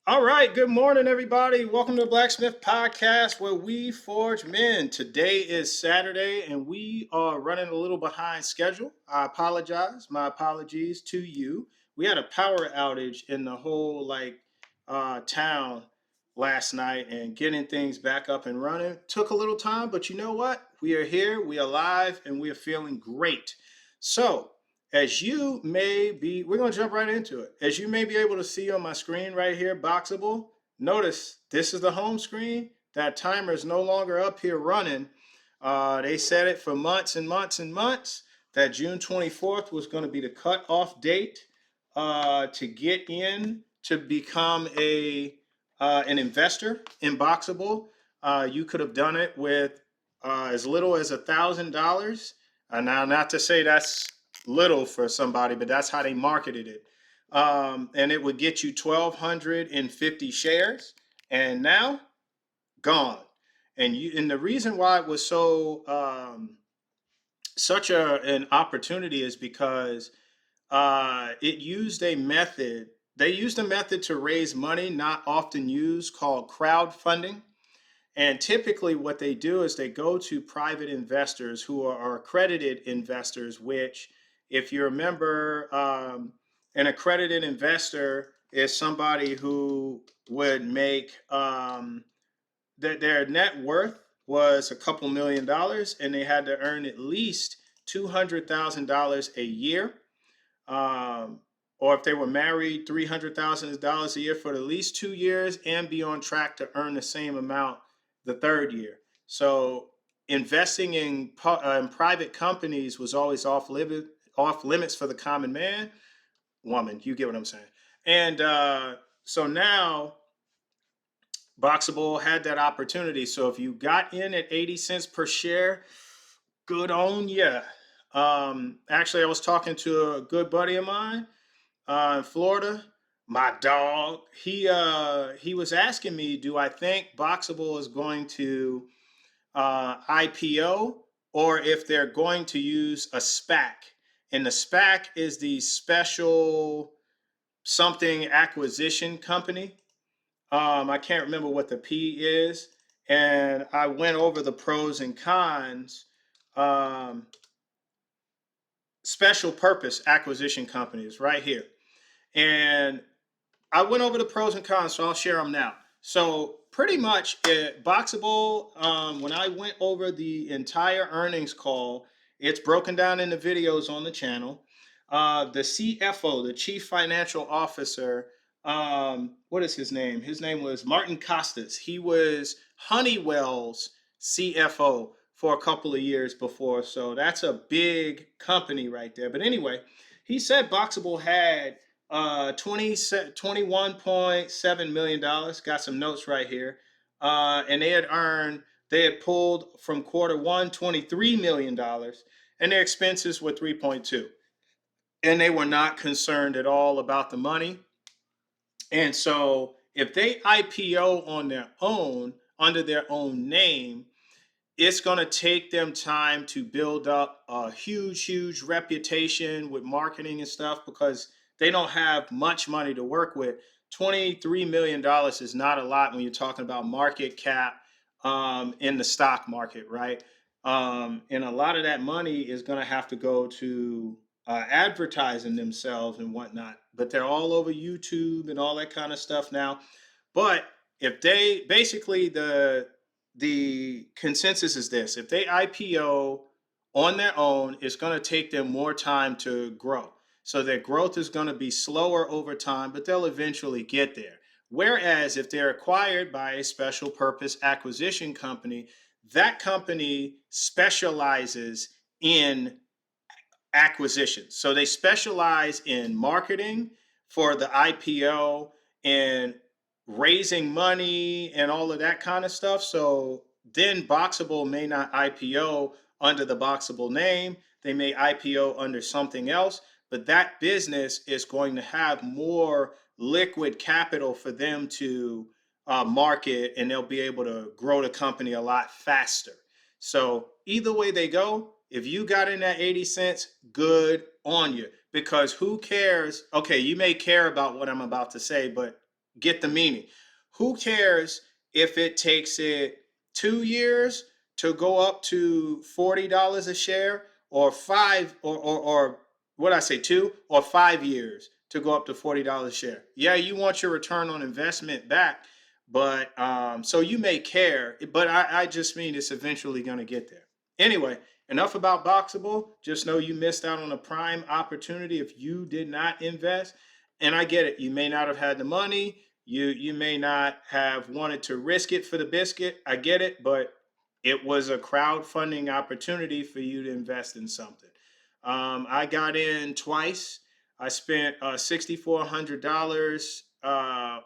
All right, good morning, everybody. Welcome to the Blacksmith Podcast, where we forge men. Today is Saturday, and we are running a little behind schedule. I apologize. My apologies to you. We had a power outage in the whole town last night, and getting things back up and running took a little time. But you know what? We are here, we are live, and we are feeling great. So as you may be, we're going to jump right into it. As you may be able to see on my screen right here, Boxable, notice this is the home screen. That timer is no longer up here running. They set it for months and months and months. That June 24th was going to be the cutoff date to get in to become an investor in Boxable. You could have done it with as little as $1,000. Now, not to say that's little for somebody, but that's how they marketed it. And it would get you 1,250 shares, and now gone. And the reason why it was such an opportunity is because it used a method. They used a method to raise money not often used called crowdfunding. And typically, what they do is they go to private investors who are accredited investors, which, if you remember, an accredited investor is somebody who would make that their net worth was a couple $1,000,000 and they had to earn at least $200,000 a year. Or if they were married, $300,000 a year for at least 2 years and be on track to earn the same amount the third year. So investing in private companies was always off limits for the common man, woman. You get what I'm saying? And so now Boxable had that opportunity. So if you got in at 80 cents per share, good on ya. Actually, I was talking to a good buddy of mine in Florida. My dog. He was asking me, do I think Boxable is going to IPO or if they're going to use a SPAC? And the SPAC is the special something acquisition company. I can't remember what the P is, and I went over the pros and cons. Um, Special purpose acquisition companies right here. And I went over the pros and cons, so I'll share them now. So pretty much, Boxable, when I went over the entire earnings call, it's broken down into videos on the channel. The CFO, the Chief Financial Officer, what is his name? His name was Martin Costas. He was Honeywell's CFO for a couple of years before. So that's a big company right there. But anyway, he said Boxable had $21.7 million. Got some notes right here. And they had pulled from quarter one $23 million, and their expenses were 3.2. And they were not concerned at all about the money. And so if they IPO on their own, under their own name, it's going to take them time to build up a huge reputation with marketing and stuff because they don't have much money to work with. $23 million is not a lot when you're talking about market cap in the stock market, right? And a lot of that money is going to have to go to advertising themselves and whatnot. But they're all over YouTube and all that kind of stuff now. But if they basically the consensus is this: if they IPO on their own, it's going to take them more time to grow. So their growth is going to be slower over time, but they'll eventually get there. Whereas if they're acquired by a special purpose acquisition company, that company specializes in acquisitions. So they specialize in marketing for the IPO and raising money and all of that kind of stuff. So then Boxable may not IPO under the Boxable name. They may IPO under something else, but that business is going to have more liquid capital for them to market, and they'll be able to grow the company a lot faster. So either way they go, if you got in that 80 cents, good on you. Because who cares? Okay, you may care about what I'm about to say, but get the meaning. Who cares if it takes it 2 years to go up to $40 a share, or five, or what I say, 2 or 5 years to go up to $40 a share? Yeah, you want your return on investment back, but so you may care, but I just mean it's eventually going to get there. Anyway, enough about Boxable. Just know you missed out on a prime opportunity if you did not invest. And I get it. You may not have had the money. You may not have wanted to risk it for the biscuit. I get it, but it was a crowdfunding opportunity for you to invest in something. I got in twice. I spent $6,400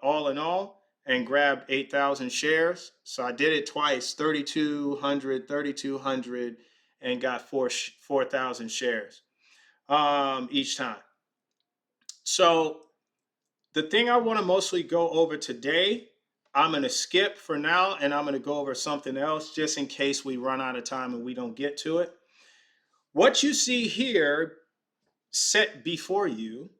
all in all, and grabbed 8,000 shares. So I did it twice, 3,200, and got 4,000 shares each time. So the thing I want to mostly go over today, I'm going to skip for now, and I'm going to go over something else just in case we run out of time and we don't get to it. What you see here set before you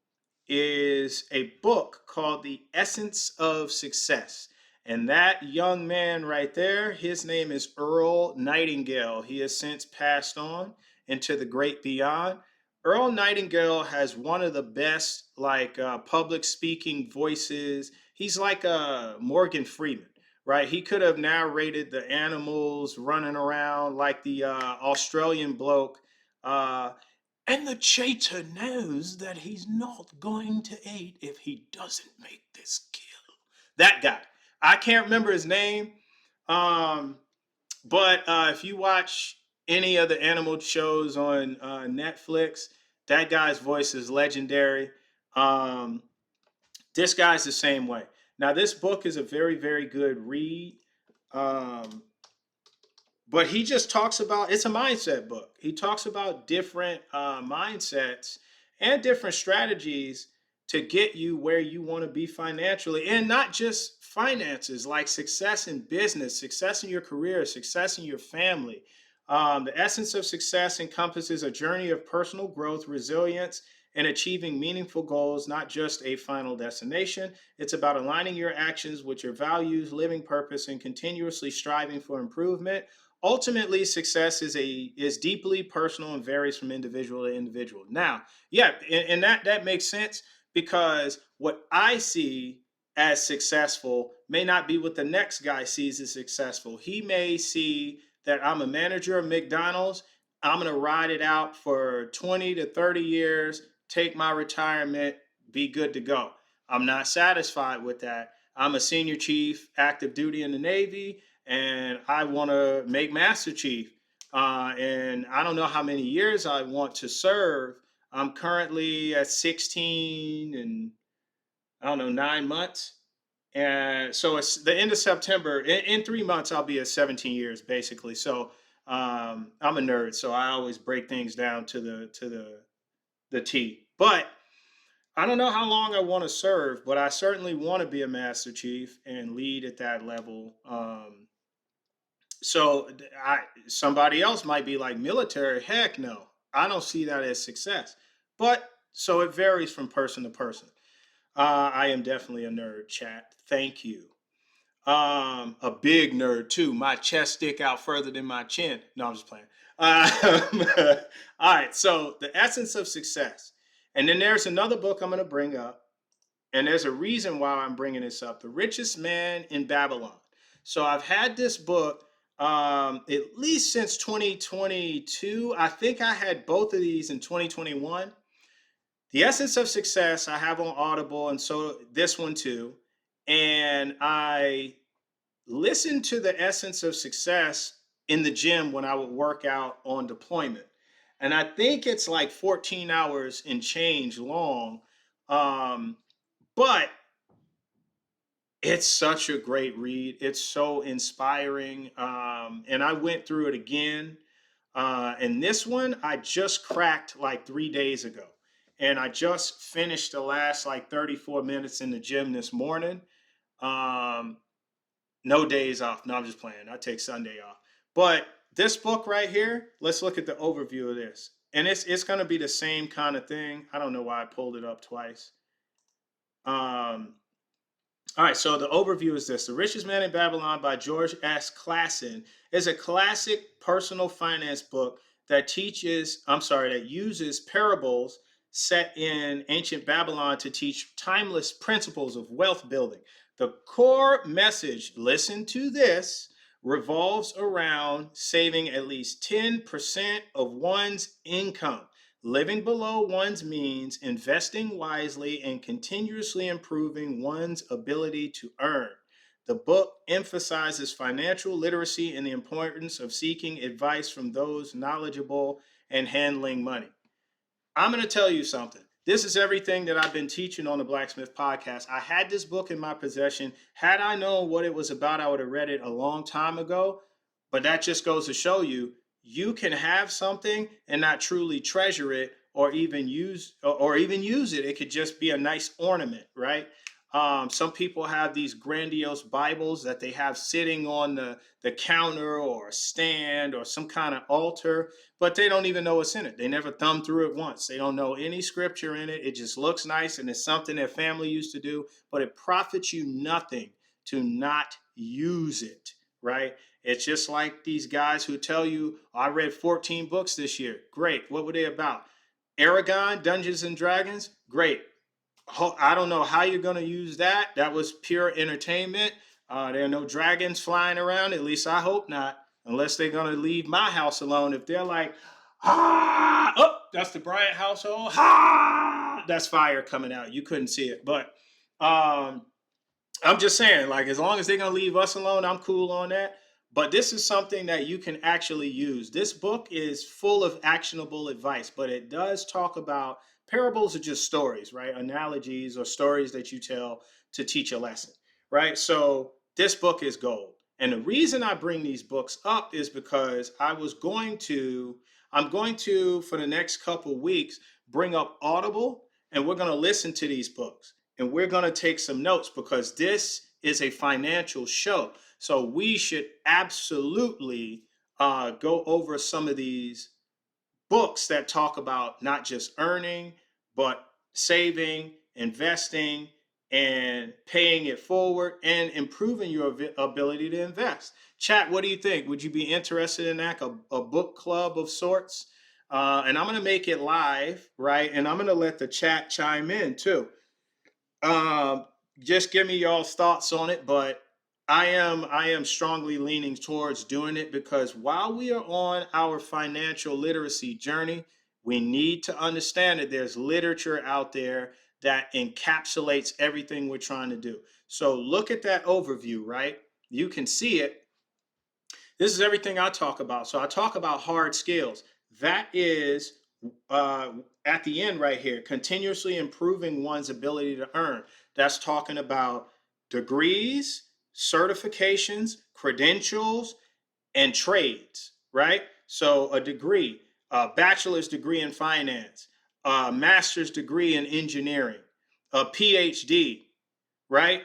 is a book called The Essence of Success. And that young man right there, his name is Earl Nightingale. He has since passed on into the great beyond. Earl Nightingale has one of the best public speaking voices. He's like a Morgan Freeman, right? He could have narrated the animals running around like the Australian bloke. And the traitor knows that he's not going to eat if he doesn't make this kill. That guy. I can't remember his name. Um, but if you watch any of the animal shows on Netflix, that guy's voice is legendary. Um, this guy's the same way. Now, this book is a very, very good read. Um, but he just talks about, it's a mindset book. He talks about different mindsets and different strategies to get you where you want to be financially, and not just finances, like success in business, success in your career, success in your family. The essence of success encompasses a journey of personal growth, resilience, and achieving meaningful goals, not just a final destination. It's about aligning your actions with your values, living purpose, and continuously striving for improvement. Ultimately, success is deeply personal and varies from individual to individual. Now, yeah, and that makes sense, because what I see as successful may not be what the next guy sees as successful. He may see that I'm a manager of McDonald's. I'm going to ride it out for 20 to 30 years, take my retirement, be good to go. I'm not satisfied with that. I'm a senior chief, active duty in the Navy, and I want to make Master Chief. And I don't know how many years I want to serve. I'm currently at 16 and I don't know, 9 months. And so it's the end of September. In 3 months, I'll be at 17 years basically. So I'm a nerd, so I always break things down to the T. But I don't know how long I want to serve, but I certainly want to be a Master Chief and lead at that level. So somebody else might be like, military. Heck no, I don't see that as success. But so it varies from person to person. I am definitely a nerd, chat. Thank you. A big nerd too. My chest stick out further than my chin. No, I'm just playing. All right. So the essence of success, and then there's another book I'm going to bring up, and there's a reason why I'm bringing this up. The Richest Man in Babylon. So I've had this book at least since 2022. I think I had both of these in 2021. The Essence of Success I have on Audible, and so this one too. And I listened to The Essence of Success in the gym when I would work out on deployment. And I think it's like 14 hours and change long. Um, but it's such a great read. It's so inspiring. And I went through it again. And this one I just cracked like 3 days ago. And I just finished the last like 34 minutes in the gym this morning. Um, no days off. No, I'm just playing. I take Sunday off. But this book right here, let's look at the overview of this. And it's going to be the same kind of thing. I don't know why I pulled it up twice. Um, All right, so the overview is this: The Richest Man in Babylon by George S. Clason is a classic personal finance book that uses parables set in ancient Babylon to teach timeless principles of wealth building. The core message, listen to this, revolves around saving at least 10% of one's income, living below one's means, investing wisely, and continuously improving one's ability to earn. The book emphasizes financial literacy and the importance of seeking advice from those knowledgeable and handling money. I'm going to tell you something. This is everything that I've been teaching on the Blacksmith podcast. I had this book in my possession. Had I known what it was about, I would have read it a long time ago. But that just goes to show you, you can have something and not truly treasure it or even use it. It could just be a nice ornament, right? Some people have these grandiose Bibles that they have sitting on the counter or a stand or some kind of altar, but they don't even know what's in it. They never thumbed through it once. They don't know any scripture in it. It just looks nice and it's something their family used to do, but it profits you nothing to not use it, right? It's just like these guys who tell you, I read 14 books this year. Great. What were they about? Aragon, Dungeons and Dragons? Great. I don't know how you're going to use that. That was pure entertainment. There are no dragons flying around. At least I hope not, unless they're going to leave my house alone. If they're like, ah, oh, that's the Bryant household. Ah, that's fire coming out. You couldn't see it, but I'm just saying, like, as long as they're going to leave us alone, I'm cool on that. But this is something that you can actually use. This book is full of actionable advice, but it does talk about parables are just stories, right? Analogies or stories that you tell to teach a lesson, right? So this book is gold. And the reason I bring these books up is because I'm going to, for the next couple weeks, bring up Audible, and we're going to listen to these books and we're going to take some notes because this is a financial show. So we should absolutely go over some of these books that talk about not just earning, but saving, investing, and paying it forward and improving your ability to invest. Chat, what do you think? Would you be interested in that? A book club of sorts? And I'm going to make it live, right? And I'm going to let the chat chime in too. Um, just give me y'all's thoughts on it, but I am strongly leaning towards doing it because while we are on our financial literacy journey, we need to understand that there's literature out there that encapsulates everything we're trying to do. So look at that overview, right? You can see it. This is everything I talk about. So I talk about hard skills. That is uh, at the end right here, continuously improving one's ability to earn. That's talking about degrees, certifications, credentials, and trades, right? So a degree, a bachelor's degree in finance, a master's degree in engineering, a PhD, right?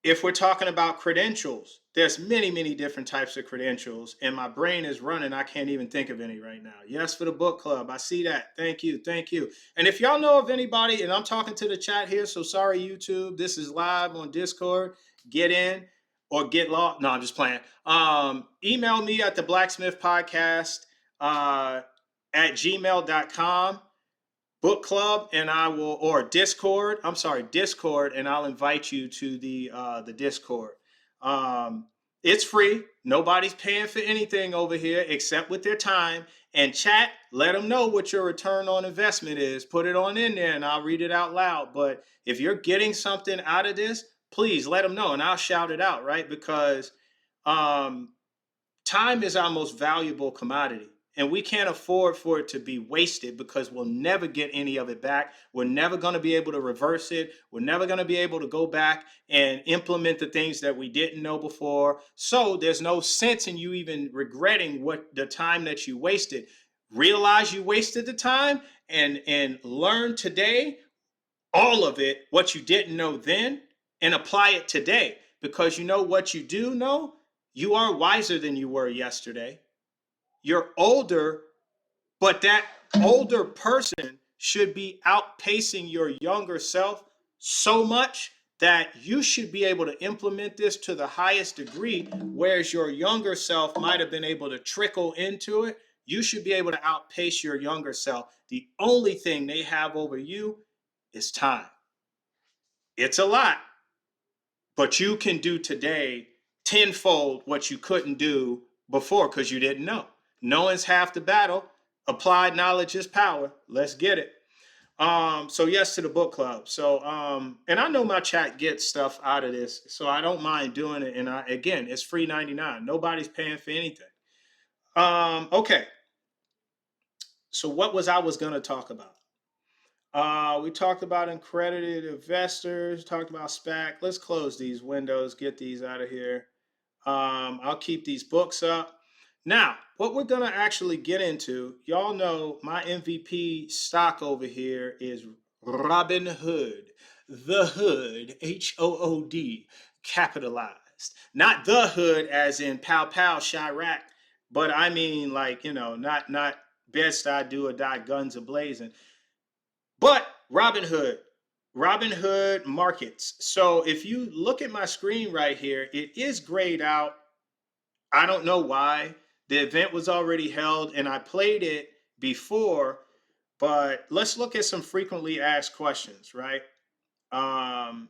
If we're talking about credentials, there's many different types of credentials, and my brain is running. I can't even think of any right now. Yes, for the book club. I see that. Thank you. Thank you. And if y'all know of anybody, and I'm talking to the chat here, so sorry, YouTube. This is live on Discord. Get in or get lost. No, I'm just playing. Email me at the blacksmithpodcast at gmail.com, book club, and I will, or Discord. I'm sorry, Discord, and I'll invite you to the Discord. Um, it's free. Nobody's paying for anything over here except with their time. And chat, let them know what your return on investment is. Put it on in there, and I'll read it out loud. But if you're getting something out of this, please let them know, and I'll shout it out, right? Because um, time is our most valuable commodity, and we can't afford for it to be wasted because we'll never get any of it back. We're never going to be able to reverse it. We're never going to be able to go back and implement the things that we didn't know before. So there's no sense in you even regretting what the time that you wasted. Realize you wasted the time and learn today all of it, what you didn't know then, and apply it today. Because you know what you do know? You are wiser than you were yesterday. You're older, but that older person should be outpacing your younger self so much that you should be able to implement this to the highest degree, whereas your younger self might have been able to trickle into it. You should be able to outpace your younger self. The only thing they have over you is time. It's a lot, but you can do today tenfold what you couldn't do before because you didn't know. Knowing's half the battle. Applied knowledge is power. Let's get it. So yes to the book club. So and I know my chat gets stuff out of this, so I don't mind doing it. And again, it's free 99. Nobody's paying for anything. Okay. So what was I was gonna talk about? We talked about accredited investors, talked about SPAC. Let's close these windows, get these out of here. I'll keep these books up. Now, what we're going to actually get into, y'all know my MVP stock over here is Robinhood, the hood, HOOD, capitalized. Not the hood as in pow pow, Chirac, but I mean like, not best I do or die, guns a-blazing. But Robinhood markets. So if you look at my screen right here, it is grayed out. I don't know why. The event was already held and I played it before, but let's look at some frequently asked questions, right? Um,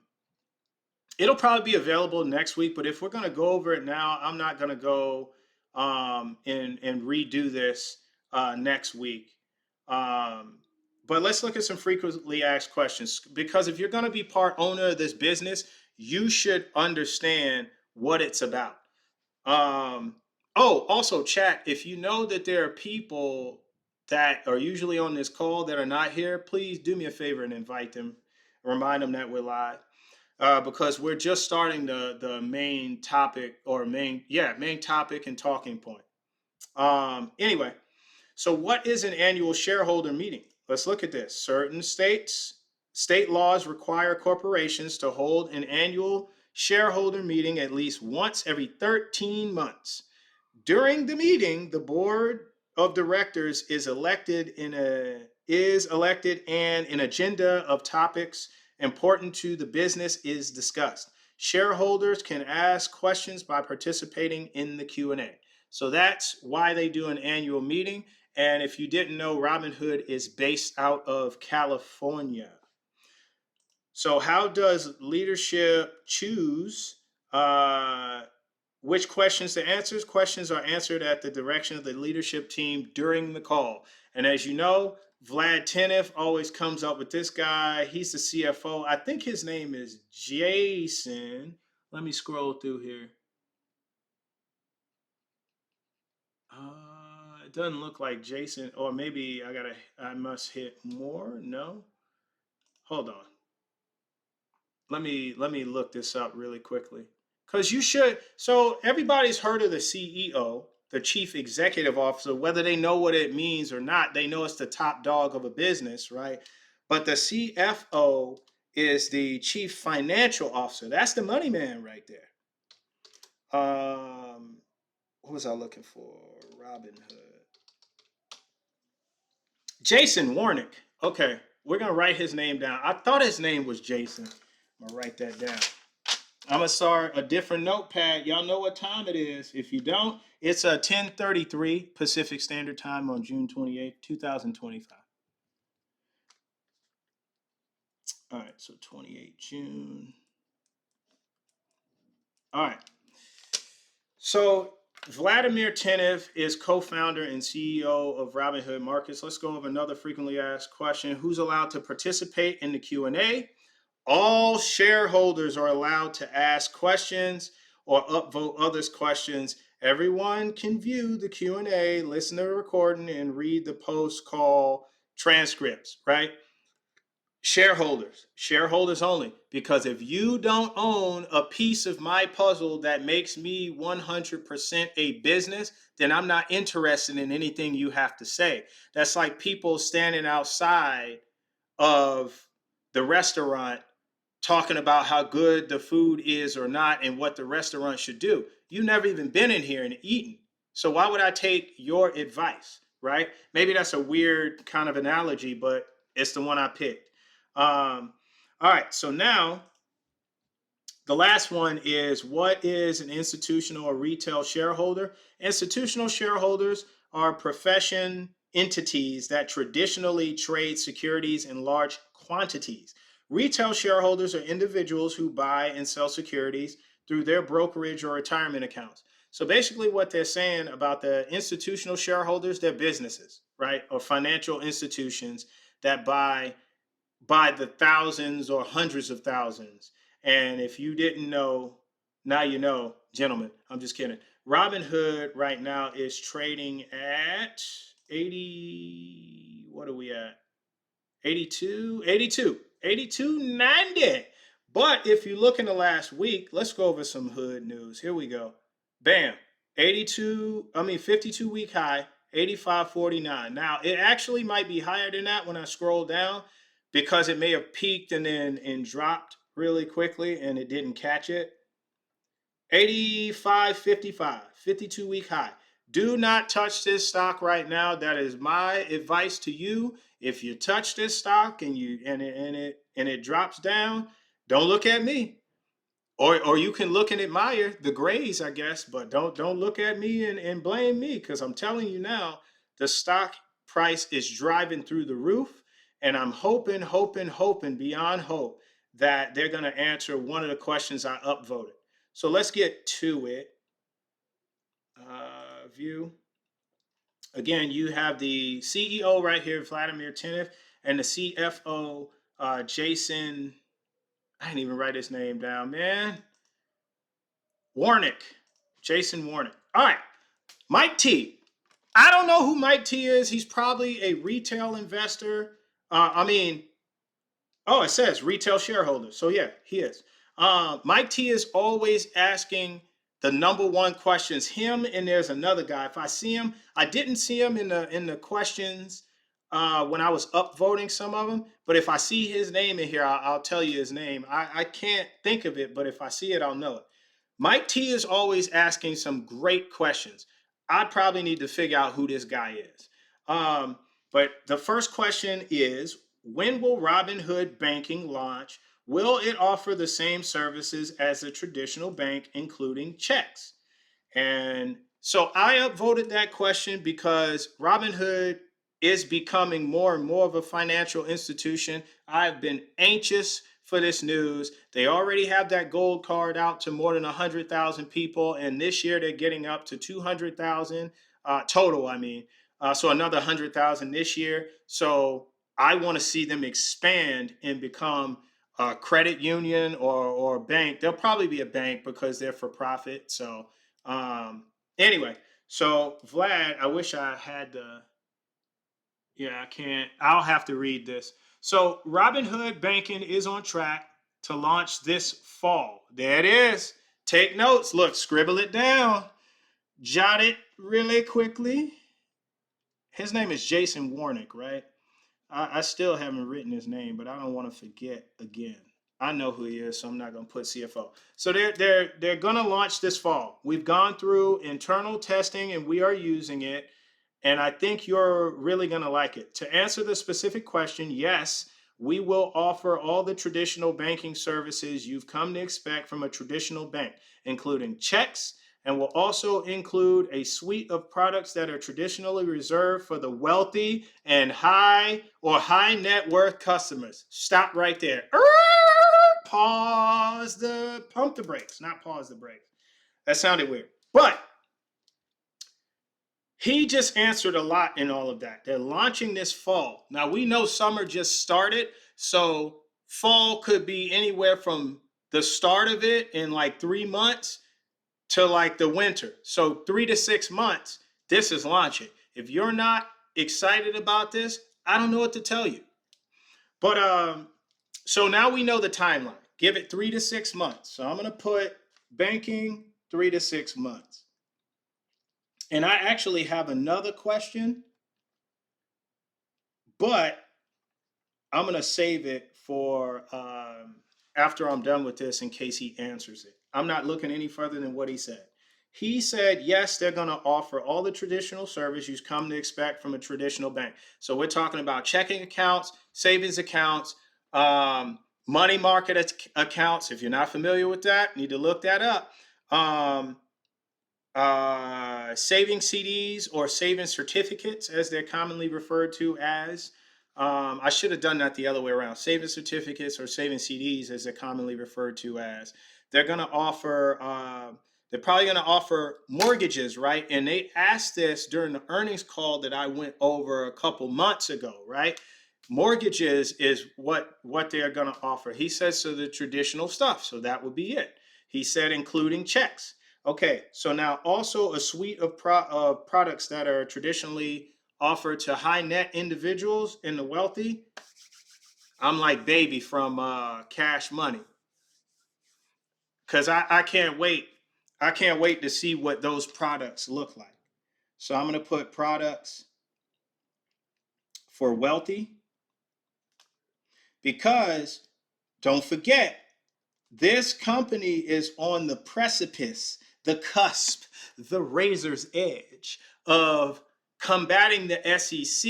it'll probably be available next week, but if we're going to go over it now, I'm not going to go and redo this next week. But let's look at some frequently asked questions, because if you're going to be part owner of this business, you should understand what it's about. Also, chat, if you know that there are people that are usually on this call that are not here, please do me a favor and invite them. Remind them that we're live. Because we're just starting the main topic main topic and talking point. Anyway, so what is an annual shareholder meeting? Let's look at this. Certain state laws require corporations to hold an annual shareholder meeting at least once every 13 months. During the meeting, the board of directors is elected and an agenda of topics important to the business is discussed. Shareholders can ask questions by participating in the Q&A. So that's why they do an annual meeting. And if you didn't know, Robinhood is based out of California. So how does leadership choose which questions to answer? Questions are answered at the direction of the leadership team during the call. And as you know, VLAD TENEV always comes up with this guy. He's the CFO. I think his name is Jason. Let me scroll through here. It doesn't look like Jason, or maybe I must hit more. No, hold on. Let me look this up really quickly, because you should. So everybody's heard of the CEO, the chief executive officer, whether they know what it means or not. They know it's the top dog of a business, right? But the CFO is the chief financial officer. That's the money man right there. What was I looking for? Robinhood. Jason Warnick. Okay, we're gonna write his name down. I thought his name was Jason. I'm gonna write that down. I'm gonna start a different notepad. Y'all know what time it is. If you don't, it's a 10:33 Pacific Standard Time on June 28th, 2025. All right, so 28 June. All right. So Vladimir Tenev is co-founder and CEO of Robinhood Markets. Let's go over another frequently asked question. Who's allowed to participate in the Q&A? All shareholders are allowed to ask questions or upvote others' questions. Everyone can view the Q&A, listen to the recording, and read the post-call transcripts, right? Shareholders only. Because if you don't own a piece of my puzzle that makes me 100% a business, then I'm not interested in anything you have to say. That's like people standing outside of the restaurant talking about how good the food is or not and what the restaurant should do. You've never even been in here and eaten. So why would I take your advice, right? Maybe that's a weird kind of analogy, but it's the one I picked. All right, so now The last one is, what is an institutional or retail shareholder? Institutional shareholders are profession entities that traditionally trade securities in large quantities. Retail shareholders are individuals who buy and sell securities through their brokerage or retirement accounts. So basically, what they're saying about the institutional shareholders, they're businesses, right? Or financial institutions that buy by the thousands or hundreds of thousands. And if you didn't know, now you know, gentlemen. I'm just kidding. Robinhood right now is trading at 80. What are we at? 82.90. But if you look in the last week, let's go over some hood news. Here we go. Bam. 52 week high, 85.49. Now, it actually might be higher than that when I scroll down, because it may have peaked and then dropped really quickly and it didn't catch it. 85.55, 52 week high. Do not touch this stock right now. That is my advice to you. If you touch this stock and it drops down, don't look at me. Or you can look and admire the grays, I guess, but don't look at me and blame me, because I'm telling you now, the stock price is driving through the roof, and I'm hoping beyond hope that they're going to answer one of the questions I upvoted. So let's get to it. View. Again, you have the CEO right here, Vladimir Tenev, and the CFO, Jason. I didn't even write his name down, man. Warnick. Jason Warnick. All right. Mike T. I don't know who Mike T is. He's probably a retail investor. It says retail shareholder. So yeah, he is. Mike T is always asking the number one questions. Him, and there's another guy. If I see him, I didn't see him in the questions when I was upvoting some of them. But if I see his name in here, I'll tell you his name. I can't think of it, but if I see it, I'll know it. Mike T is always asking some great questions. I probably need to figure out who this guy is. But the first question is, when will Robinhood banking launch? Will it offer the same services as a traditional bank, including checks? And so I upvoted that question because Robinhood is becoming more and more of a financial institution. I've been anxious for this news. They already have that gold card out to more than 100,000 people. And this year they're getting up to 200,000 total, so another 100,000 this year. So I want to see them expand and become a credit union or bank. They'll probably be a bank because they're for profit. So anyway, so Vlad, I wish I had I can't. I'll have to read this. So Robinhood Banking is on track to launch this fall. There it is. Take notes. Look, scribble it down. Jot it really quickly. His name is Jason Warnick, right? I still haven't written his name, but I don't want to forget again. I know who he is, so I'm not going to put CFO. So they're going to launch this fall. We've gone through internal testing and we are using it. And I think you're really going to like it. To answer the specific question, yes, we will offer all the traditional banking services you've come to expect from a traditional bank, including checks, and will also include a suite of products that are traditionally reserved for the wealthy and high net worth customers. Stop right there. Pump the brakes, not pause the brakes. That sounded weird. But he just answered a lot in all of that. They're launching this fall. Now, we know summer just started, so fall could be anywhere from the start of it in like 3 months to like the winter. So 3 to 6 months, this is launching. If you're not excited about this, I don't know what to tell you. But so now we know the timeline. Give it 3 to 6 months. So I'm going to put banking 3 to 6 months. And I actually have another question, but I'm going to save it for after I'm done with this in case he answers it. I'm not looking any further than what he said. He said, yes, they're going to offer all the traditional service you've come to expect from a traditional bank. So we're talking about checking accounts, savings accounts, money market accounts. If you're not familiar with that, need to look that up. Um, Saving CDs or saving certificates, as they're commonly referred to as. I should have done that the other way around. Saving certificates or saving CDs, as they're commonly referred to as. They're going to offer. They're probably going to offer mortgages, right? And they asked this during the earnings call that I went over a couple months ago, right? Mortgages is what they are going to offer. He says so the traditional stuff, so that would be it. He said including checks. Okay, so now also a suite of products that are traditionally offered to high net individuals and the wealthy. I'm like baby from Cash Money, because I can't wait. I can't wait to see what those products look like. So I'm going to put products for wealthy, because don't forget, this company is on the precipice, the cusp, the razor's edge of combating the SEC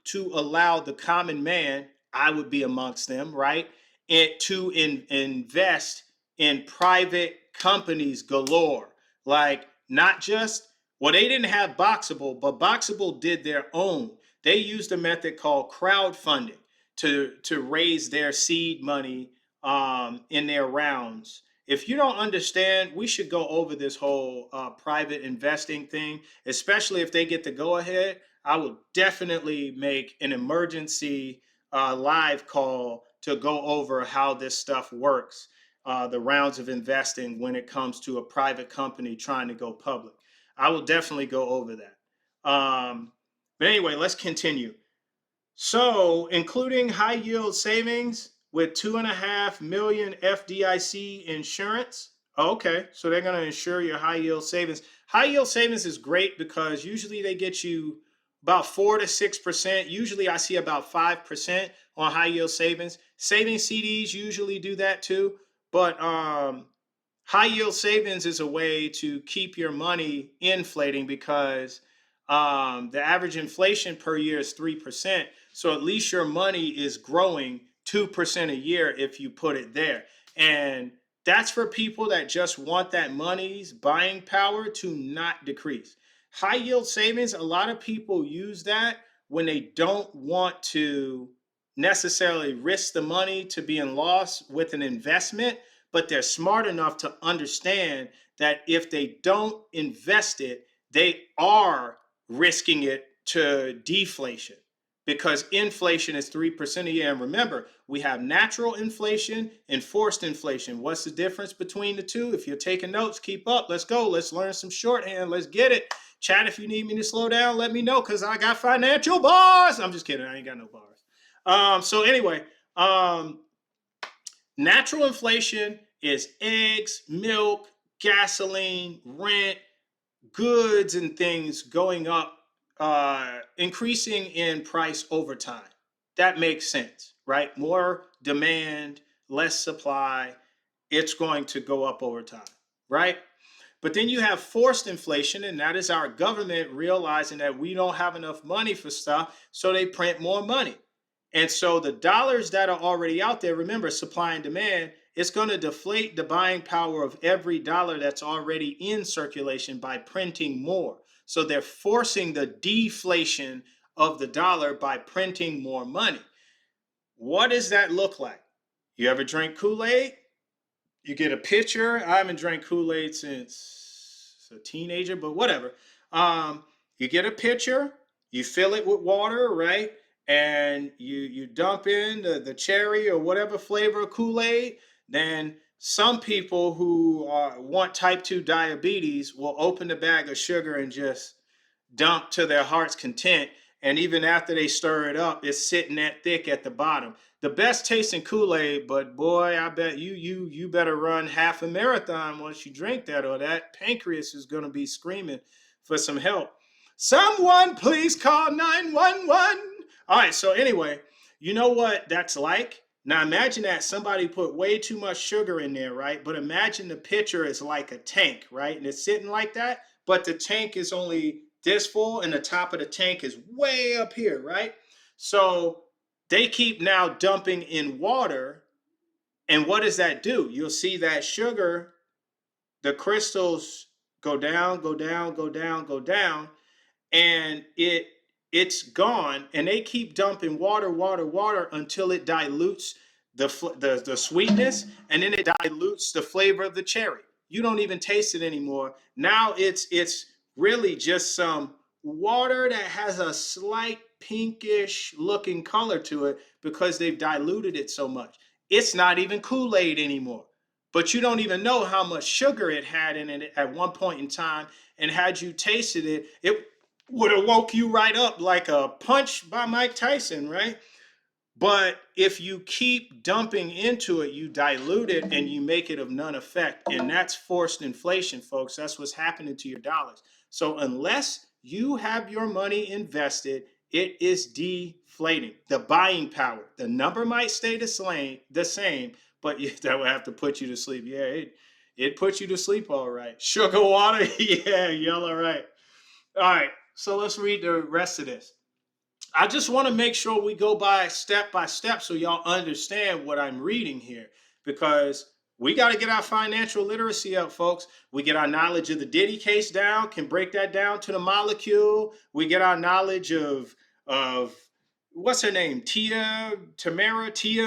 to allow the common man, I would be amongst them, right, to invest in private companies galore. Like, not just, well, they didn't have Boxable, but Boxable did their own. They used a method called crowdfunding to raise their seed money in their rounds. If you don't understand, we should go over this whole private investing thing, especially if they get the go ahead. I will definitely make an emergency live call to go over how this stuff works, the rounds of investing when it comes to a private company trying to go public. I will definitely go over that. But anyway, let's continue. So, including high yield savings with 2.5 million FDIC insurance. Okay, so they're going to insure your high yield savings. High yield savings is great because usually they get you about 4 to 6%. Usually I see about 5% on high yield savings. Savings CDs usually do that too, but high yield savings is a way to keep your money inflating, because the average inflation per year is 3%. So at least your money is growing 2% a year if you put it there. And that's for people that just want that money's buying power to not decrease. High yield savings, a lot of people use that when they don't want to necessarily risk the money to be in loss with an investment, but they're smart enough to understand that if they don't invest it, they are risking it to deflation, because inflation is 3% a year. And remember, we have natural inflation and forced inflation. What's the difference between the two? If you're taking notes, keep up. Let's go. Let's learn some shorthand. Let's get it. Chat, if you need me to slow down, let me know, because I got financial bars. I'm just kidding. I ain't got no bars. So anyway, natural inflation is eggs, milk, gasoline, rent, goods and things going up, increasing in price over time. That makes sense, right? More demand, less supply. It's going to go up over time, right? But then you have forced inflation, and that is our government realizing that we don't have enough money for stuff, so they print more money. And so the dollars that are already out there, remember, supply and demand, it's going to deflate the buying power of every dollar that's already in circulation by printing more. So they're forcing the deflation of the dollar by printing more money. What does that look like? You ever drink Kool-Aid? You get a pitcher. I haven't drank Kool-Aid since a teenager, but whatever. You get a pitcher, you fill it with water, right? And you dump in the cherry or whatever flavor of Kool-Aid. Then some people who want type 2 diabetes will open the bag of sugar and just dump to their heart's content. And even after they stir it up, it's sitting that thick at the bottom. The best tasting Kool-Aid, but boy, I bet you better run half a marathon once you drink that, or that pancreas is going to be screaming for some help. Someone please call 911. All right, so anyway, you know what that's like? Now imagine that somebody put way too much sugar in there, right? But imagine the pitcher is like a tank, right? And it's sitting like that, but the tank is only this full and the top of the tank is way up here, right? So they keep now dumping in water And what does that do? You'll see that sugar, the crystals go down, go down, go down, go down, and it's gone, and they keep dumping water, water, water until it dilutes the sweetness, and then it dilutes the flavor of the cherry. You don't even taste it anymore. Now it's really just some water that has a slight pinkish looking color to it because they've diluted it so much. It's not even Kool-Aid anymore. But you don't even know how much sugar it had in it at one point in time. And had you tasted it, it would have woke you right up like a punch by Mike Tyson, right? But if you keep dumping into it, you dilute it and you make it of none effect. And that's forced inflation, folks. That's what's happening to your dollars. So unless you have your money invested, it is deflating. The buying power, the number might stay the same, but that would have to put you to sleep. Yeah, it puts you to sleep all right. Sugar water, yeah, yellow, right. All right, so let's read the rest of this. I just want to make sure we go by step so y'all understand what I'm reading here, because we got to get our financial literacy up, folks. We get our knowledge of the Diddy case down, can break that down to the molecule. We get our knowledge of what's her name? Tia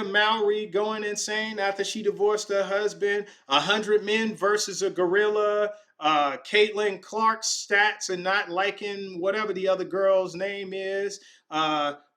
Mowry going insane after she divorced her husband. 100 Men versus a gorilla. Caitlin Clark's stats and not liking whatever the other girl's name is.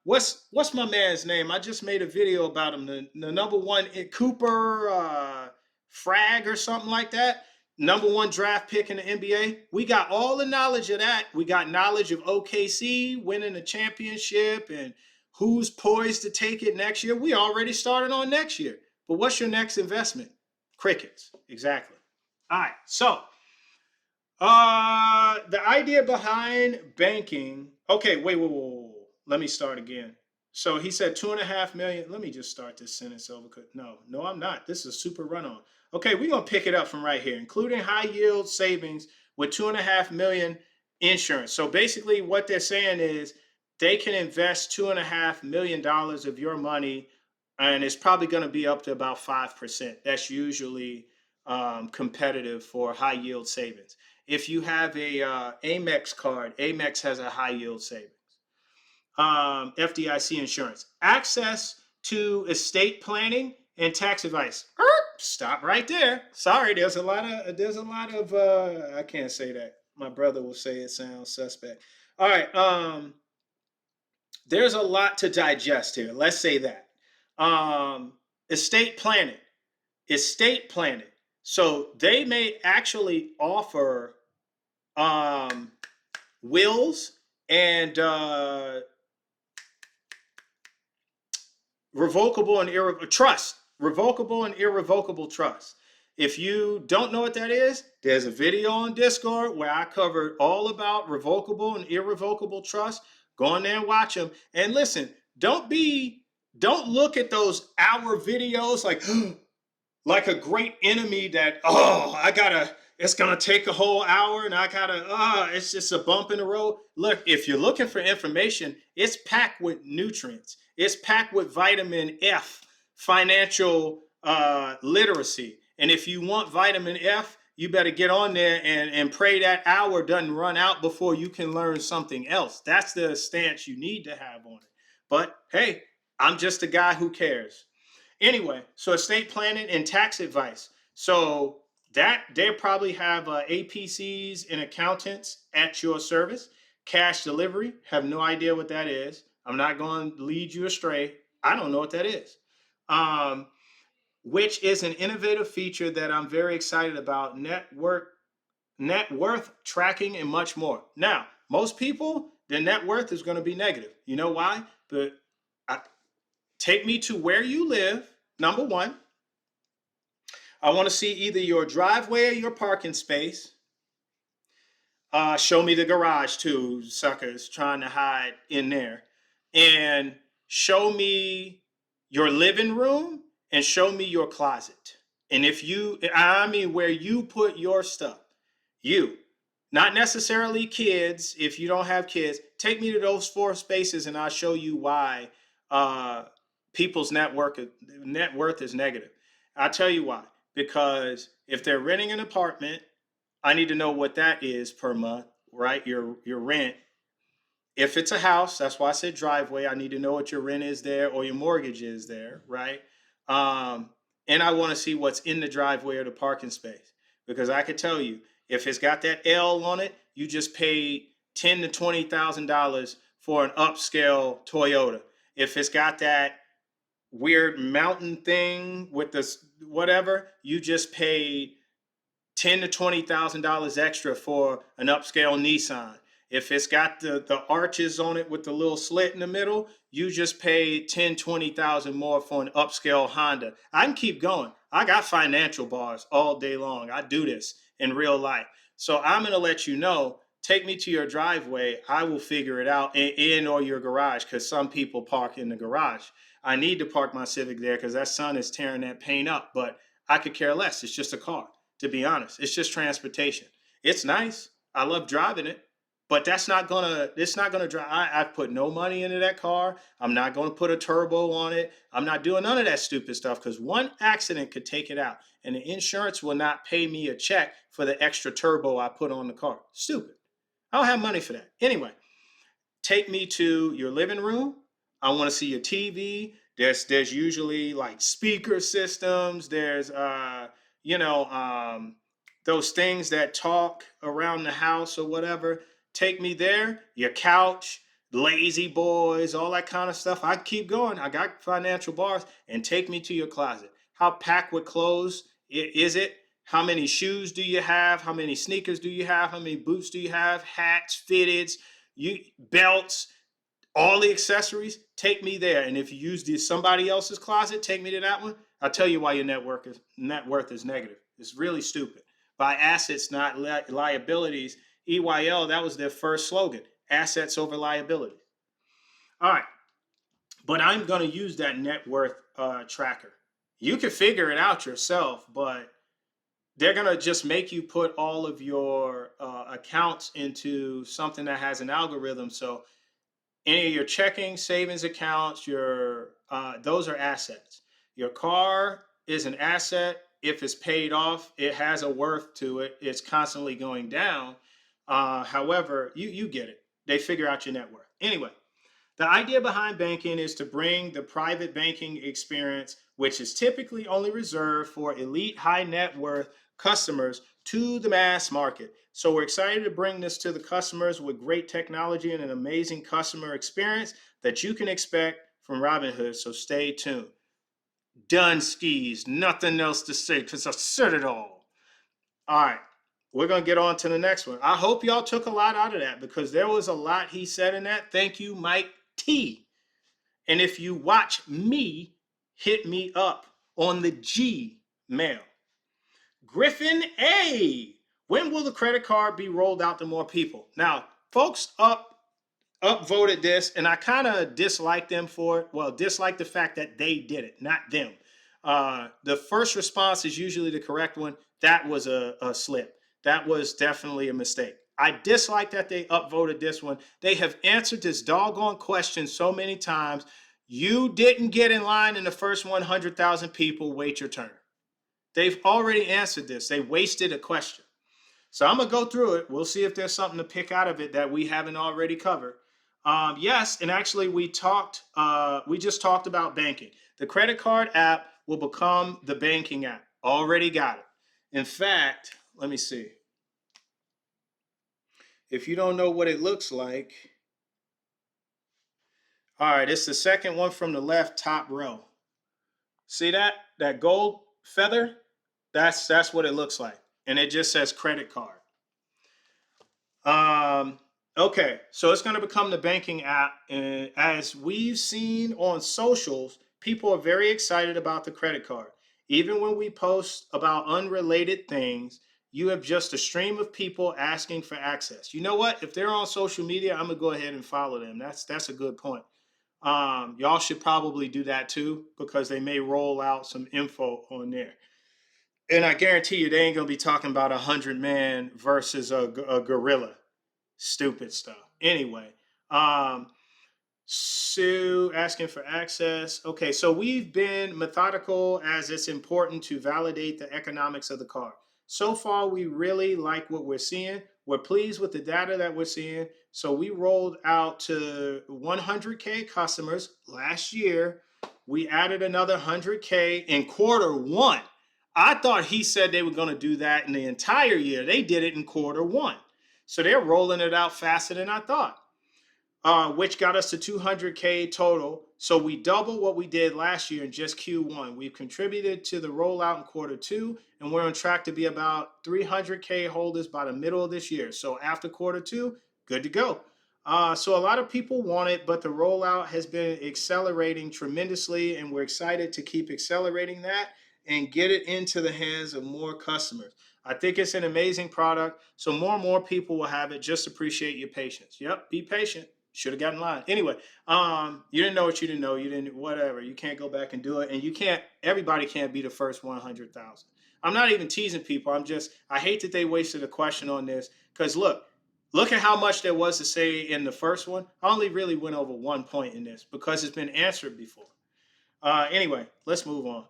What's my man's name? I just made a video about him. The number one Cooper Frag or something like that. Number one draft pick in the NBA. We got all the knowledge of that. We got knowledge of OKC winning the championship and who's poised to take it next year. We already started on next year. But what's your next investment? Crickets. Exactly. All right. So the idea behind banking. Okay, wait. Let me start again. So he said 2.5 million. Let me just start this sentence over. No, I'm not. This is a super run on. Okay, we're gonna pick it up from right here, including high yield savings with 2.5 million insurance. So basically, what they're saying is they can invest $2.5 million of your money, and it's probably going to be up to about 5%. That's usually competitive for high yield savings. If you have a Amex card, Amex has a high yield savings. FDIC insurance, access to estate planning and tax advice. Stop right there. Sorry, there's a lot of I can't say that. My brother will say it sounds suspect. All right, there's a lot to digest here. Let's say that. Estate planning. Estate planning. So they may actually offer wills and revocable and irrevocable trust. If you don't know what that is, there's a video on Discord where I covered all about revocable and irrevocable trust. Go on there and watch them. And listen, don't look at those hour videos like a great enemy that, it's gonna take a whole hour and it's just a bump in the road. Look, if you're looking for information, it's packed with nutrients. It's packed with vitamin F, financial literacy. And if you want vitamin F, you better get on there and pray that hour doesn't run out before you can learn something else. That's the stance you need to have on it. But hey, I'm just a guy who cares. Anyway, so estate planning and tax advice. So that they probably have APCs and accountants at your service. Cash delivery, have no idea what that is. I'm not going to lead you astray. I don't know what that is. Which is an innovative feature that I'm very excited about. Net worth tracking and much more. Now, most people, their net worth is going to be negative. You know why? But take me to where you live. Number one, I want to see either your driveway or your parking space. Show me the garage too, suckers trying to hide in there. And show me your living room and show me your closet. And where you put your stuff. You, not necessarily kids. If you don't have kids, take me to those 4 spaces and I'll show you why people's net worth is negative. I'll tell you why. Because if they're renting an apartment, I need to know what that is per month, right? Your rent. If it's a house, that's why I said driveway. I need to know what your rent is there or your mortgage is there, right? Um, and I want to see what's in the driveway or the parking space because I could tell you if it's got that L on it, you just paid $10,000 to $20,000 for an upscale Toyota. If it's got that weird mountain thing with this whatever, you just paid $10,000 to $20,000 extra for an upscale Nissan. If it's got the arches on it with the little slit in the middle, you just paid 10, 20,000 more for an upscale Honda. I can keep going. I got financial bars all day long. I do this in real life. So I'm going to let you know, take me to your driveway. I will figure it out in or your garage because some people park in the garage. I need to park my Civic there because that sun is tearing that paint up, but I could care less. It's just a car, to be honest. It's just transportation. It's nice. I love driving it, but it's not gonna drive. I've put no money into that car. I'm not gonna put a turbo on it. I'm not doing none of that stupid stuff because one accident could take it out. And the insurance will not pay me a check for the extra turbo I put on the car. Stupid. I don't have money for that. Anyway, take me to your living room. I want to see your TV. There's usually like speaker systems. There's you know those things that talk around the house or whatever. Take me there. Your couch, lazy boys, all that kind of stuff. I keep going. I got financial bars. And take me to your closet. How packed with clothes is it? How many shoes do you have? How many sneakers do you have? How many boots do you have? Hats, fitteds, you belts, all the accessories. Take me there. And if you use somebody else's closet, take me to that one. I'll tell you why your net worth is negative. It's really stupid. Buy assets, not liabilities. EYL, that was their first slogan: assets over liabilities. All right, but I'm going to use that net worth tracker. You can figure it out yourself, but they're going to just make you put all of your accounts into something that has an algorithm. So any of your checking, savings accounts, your those are assets. Your car is an asset. If it's paid off, it has a worth to it. It's constantly going down. However, you get it. They figure out your net worth. Anyway, the idea behind banking is to bring the private banking experience, which is typically only reserved for elite high net worth customers, to the mass market. So we're excited to bring this to the customers with great technology and an amazing customer experience that you can expect from Robinhood. So stay tuned. Done skis. Nothing else to say because I said it all. All right. We're going to get on to the next one. I hope y'all took a lot out of that because there was a lot he said in that. Thank you, Mike T. And if you watch me, hit me up on the Gmail. Griffin A. When will the credit card be rolled out to more people? Now, folks upvoted this, and I kind of dislike them for it. Well, dislike the fact that they did it, not them. The first response is usually the correct one. That was a slip. That was definitely a mistake. I dislike that they upvoted this one. They have answered this doggone question so many times. You didn't get in line in the first 100,000 people. Wait your turn. They've already answered this. They wasted a question. So I'm going to go through it. We'll see if there's something to pick out of it that we haven't already covered. Yes, and actually we just talked about banking. The credit card app will become the banking app. Already got it. In fact, let me see. If you don't know what it looks like, all right, it's the second one from the left top row. See that? That gold feather? That's what it looks like. And it just says credit card. Okay, so it's going to become the banking app. And as we've seen on socials, people are very excited about the credit card. Even when we post about unrelated things, you have just a stream of people asking for access. You know what? If they're on social media, I'm going to go ahead and follow them. That's a good point. Y'all should probably do that too, because they may roll out some info on there. And I guarantee you, they ain't going to be talking about 100 man versus a gorilla. Stupid stuff. Anyway, Sue asking for access. Okay, so we've been methodical as it's important to validate the economics of the card. So far, we really like what we're seeing. We're pleased with the data that we're seeing. So we rolled out to 100K customers last year. We added another 100K in quarter one. I thought he said they were going to do that in the entire year. They did it in quarter one. So they're rolling it out faster than I thought, which got us to 200K total. So we doubled what we did last year in just Q1. We've contributed to the rollout in quarter two, and we're on track to be about 300K holders by the middle of this year. So after quarter two, good to go. So a lot of people want it, but the rollout has been accelerating tremendously, and we're excited to keep accelerating that and get it into the hands of more customers. I think it's an amazing product, so more and more people will have it. Just appreciate your patience. Yep, be patient. Should have gotten in line. Anyway, you didn't know what you didn't know. You didn't, whatever. You can't go back and do it. And you can't, everybody can't be the first 100,000. I'm not even teasing people. I hate that they wasted a question on this because look at how much there was to say in the first one. I only really went over 1 point in this because it's been answered before. Anyway, let's move on.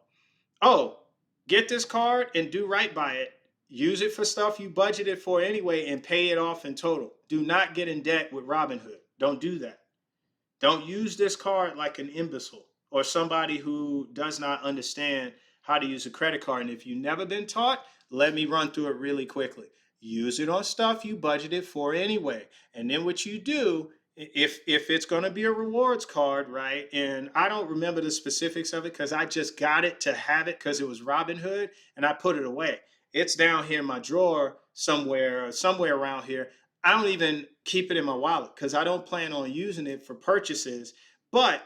Oh, get this card and do right by it. Use it for stuff you budgeted for anyway and pay it off in total. Do not get in debt with Robinhood. Don't do that. Don't use this card like an imbecile or somebody who does not understand how to use a credit card. And if you've never been taught, let me run through it really quickly. Use it on stuff you budgeted for anyway. And then what you do, if it's going to be a rewards card, right? And I don't remember the specifics of it because I just got it to have it because it was Robinhood and I put it away. It's down here in my drawer somewhere around here. I don't even keep it in my wallet because I don't plan on using it for purchases. But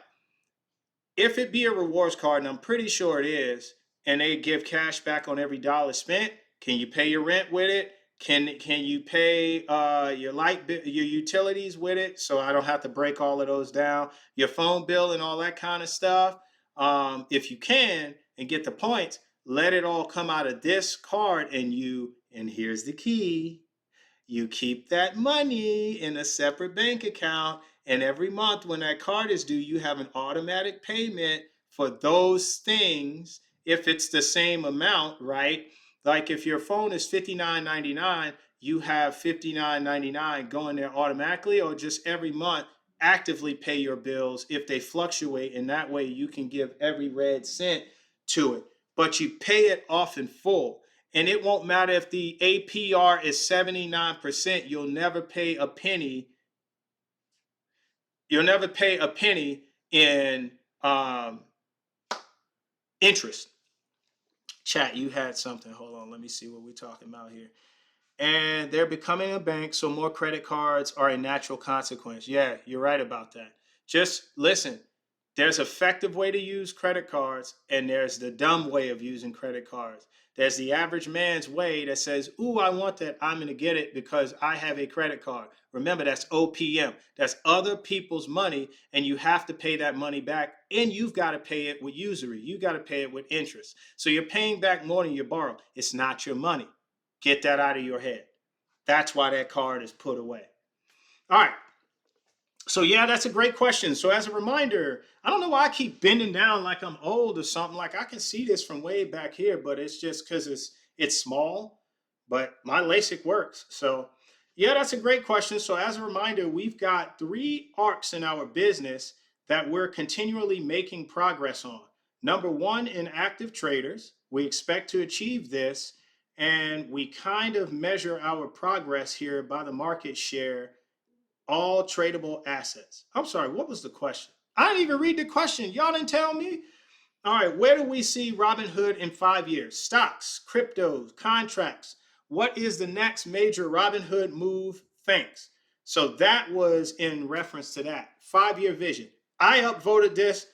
if it be a rewards card, and I'm pretty sure it is, and they give cash back on every dollar spent, can you pay your rent with it? Can you pay your light bill, your utilities with it? So I don't have to break all of those down. Your phone bill and all that kind of stuff. If you can and get the points, let it all come out of this card, and here's the key. You keep that money in a separate bank account, and every month when that card is due, you have an automatic payment for those things if it's the same amount, right? Like if your phone is $59.99, you have $59.99 going there automatically, or just every month actively pay your bills if they fluctuate, and that way you can give every red cent to it. But you pay it off in full. And it won't matter if the APR is 79%, you'll never pay a penny. You'll never pay a penny in interest. Chat, you had something. Hold on, let me see what we're talking about here. And they're becoming a bank, so more credit cards are a natural consequence. Yeah, you're right about that. Just listen, there's an effective way to use credit cards, and there's the dumb way of using credit cards. There's the average man's way that says, ooh, I want that. I'm going to get it because I have a credit card. Remember, that's OPM. That's other people's money, and you have to pay that money back, and you've got to pay it with usury. You got to pay it with interest. So you're paying back more than you borrow. It's not your money. Get that out of your head. That's why that card is put away. All right. So yeah, that's a great question. So as a reminder, I don't know why I keep bending down like I'm old or something. Like I can see this from way back here, but it's just because it's small. But my LASIK works. So yeah, that's a great question. So as a reminder, we've got 3 arcs in our business that we're continually making progress on. Number 1, in active traders. We expect to achieve this, and we kind of measure our progress here by the market share, all tradable assets. I'm sorry, what was the question? I didn't even read the question. Y'all didn't tell me. All right, where do we see Robinhood in 5 years? Stocks, cryptos, contracts. What is the next major Robinhood move? Thanks. So that was in reference to that 5-year vision. I upvoted this.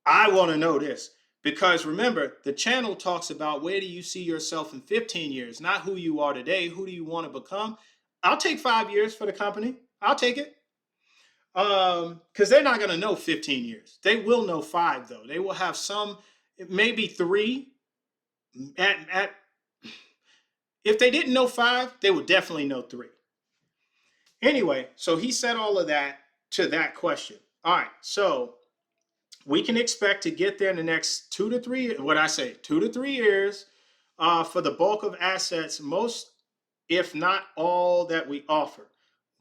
I want to know this because remember, the channel talks about where do you see yourself in 15 years, not who you are today. Who do you want to become? I'll take 5 years for the company. I'll take it. Because they're not going to know 15 years. They will know 5, though. They will have some, maybe 3. If they didn't know 5, they would definitely know 3. Anyway, so he said all of that to that question. All right, so we can expect to get there in the next 2 to 3, what I say, 2 to 3 years, for the bulk of assets, most, if not all, that we offer.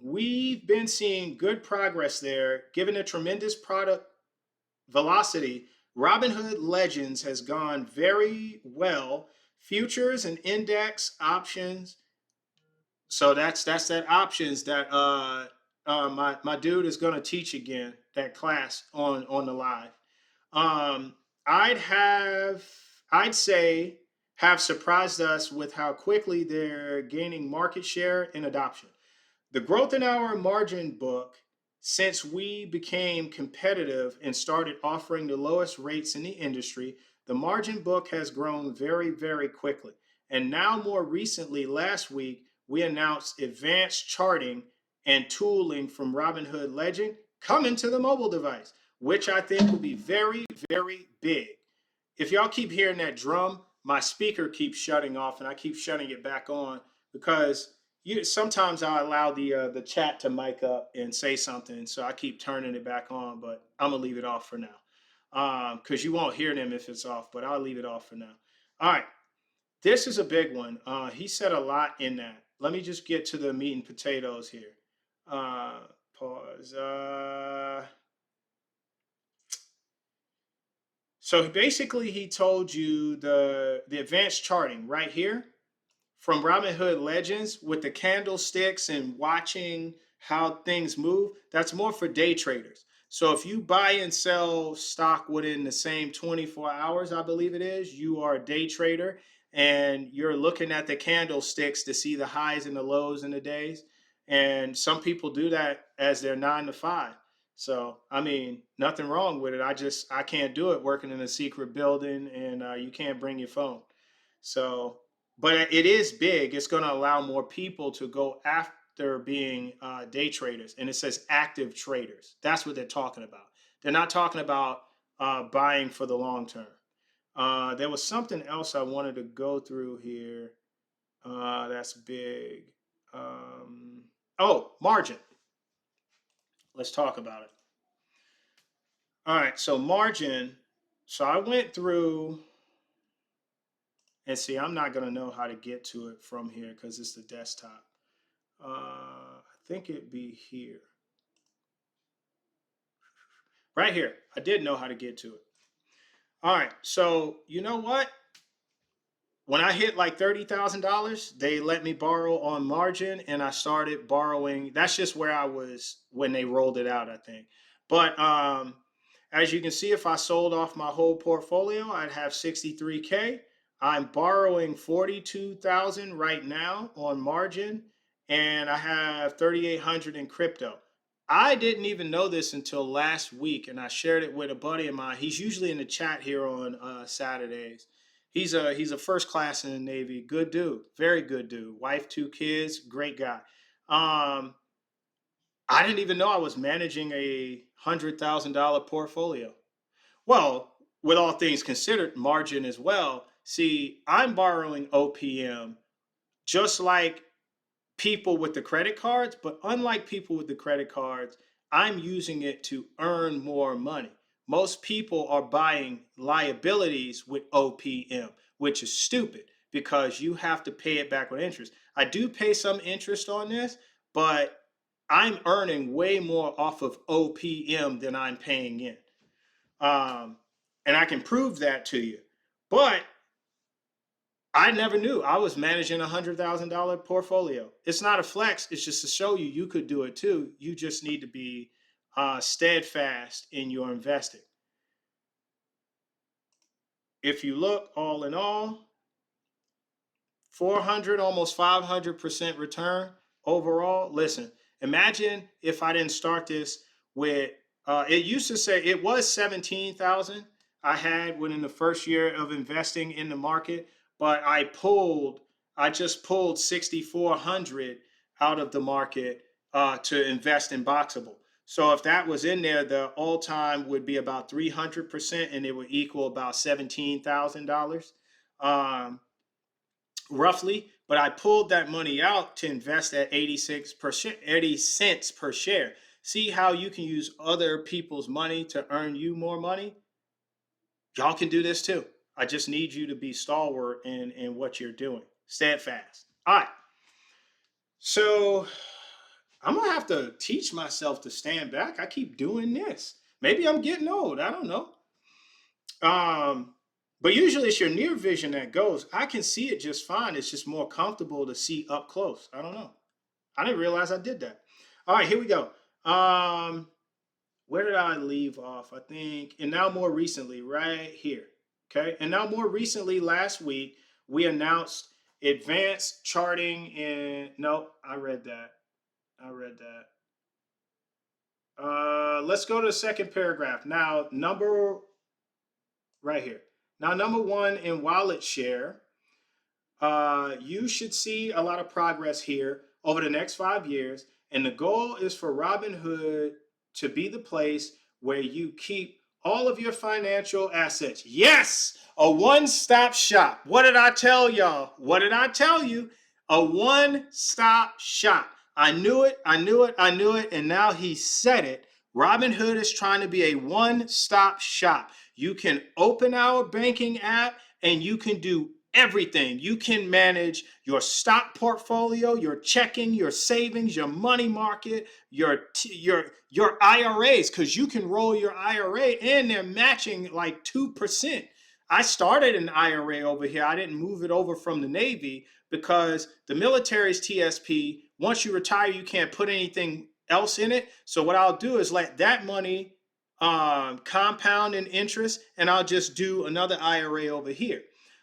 We've been seeing good progress there, given the tremendous product velocity. Robinhood Legends has gone very well. Futures and index options. So that's that options that my dude is gonna teach again, that class on the live. Um, I'd have I'd say have surprised us with how quickly they're gaining market share and adoption. The growth in our margin book, since we became competitive and started offering the lowest rates in the industry, the margin book has grown very, very quickly. And now, more recently, last week, we announced advanced charting and tooling from Robinhood Legend coming to the mobile device, which I think will be very, very big. If y'all keep hearing that drum, my speaker keeps shutting off, and I keep shutting it back on because sometimes I allow the chat to mic up and say something, so I keep turning it back on. But I'm gonna leave it off for now, because you won't hear them if it's off. But I'll leave it off for now. All right, this is a big one. He said a lot in that. Let me just get to the meat and potatoes here. Uh, Pause. So basically, he told you the advanced charting right here from Robinhood Legends with the candlesticks and watching how things move. That's more for day traders. So if you buy and sell stock within the same 24 hours, I believe it is, you are a day trader and you're looking at the candlesticks to see the highs and the lows in the days. And some people do that as their 9 to 5. So, I mean, nothing wrong with it. I can't do it working in a secret building, and you can't bring your phone. So, but it is big. It's going to allow more people to go after being day traders. And it says active traders. That's what they're talking about. They're not talking about buying for the long term. There was something else I wanted to go through here. That's big. Um, oh, margin. Let's talk about it. All right, so margin. So I went through, and see, I'm not going to know how to get to it from here because it's the desktop. I think it'd be here. Right here. I did know how to get to it. All right, so you know what? When I hit like $30,000, they let me borrow on margin, and I started borrowing. That's just where I was when they rolled it out, I think. But as you can see, if I sold off my whole portfolio, I'd have 63K. I'm borrowing 42,000 right now on margin, and I have 3,800 in crypto. I didn't even know this until last week, and I shared it with a buddy of mine. He's usually in the chat here on Saturdays. He's a first class in the Navy. Good dude, very good dude. Wife, 2 kids, great guy. Um, I didn't even know I was managing a $100,000 portfolio. Well, with all things considered, margin as well. See, I'm borrowing OPM just like people with the credit cards, but unlike people with the credit cards, I'm using it to earn more money. Most people are buying liabilities with OPM, which is stupid because you have to pay it back with interest. I do pay some interest on this, but I'm earning way more off of OPM than I'm paying in. Um, and I can prove that to you. But I never knew I was managing $100,000 portfolio. It's not a flex. It's just to show you you could do it too. You just need to be steadfast in your investing. If you look all in all, 400, almost 500% return overall. Listen, imagine if I didn't start this with, it used to say it was 17,000 I had within the first year of investing in the market, but I just pulled 6,400 out of the market to invest in Boxable. So if that was in there, the all time would be about 300%, and it would equal about $17,000. Roughly, but I pulled that money out to invest at 86 per share, 80 cents per share. see how you can use other people's money to earn you more money? Y'all can do this too. I just need you to be stalwart in what you're doing, steadfast. All right. So I'm gonna have to teach myself to stand back. I keep doing this. Maybe I'm getting old. I don't know. Um, but usually it's your near vision that goes. I can see it just fine. It's just more comfortable to see up close. I don't know. I didn't realize I did that. All right, here we go. Um, where did I leave off? I think, and now more recently, right here. Okay, and now more recently, last week we announced advanced charting in. No, I read that. I read that. Let's go to the second paragraph. Now, number right here. Now, number one in wallet share, you should see a lot of progress here over the next 5 years. And the goal is for Robinhood to be the place where you keep all of your financial assets. Yes, a one-stop shop. What did I tell y'all? What did I tell you? A one-stop shop. I knew it. I knew it. I knew it. And now he said it. Robinhood is trying to be a one-stop shop. You can open our banking app and you can do everything. You can manage your stock portfolio, your checking, your savings, your money market, your IRAs, because you can roll your IRA and they're matching like 2%. I started an IRA over here. I didn't move it over from the Navy because the military's TSP, once you retire, you can't put anything else in it. So what I'll do is let that money compound in interest, and I'll just do another IRA over here.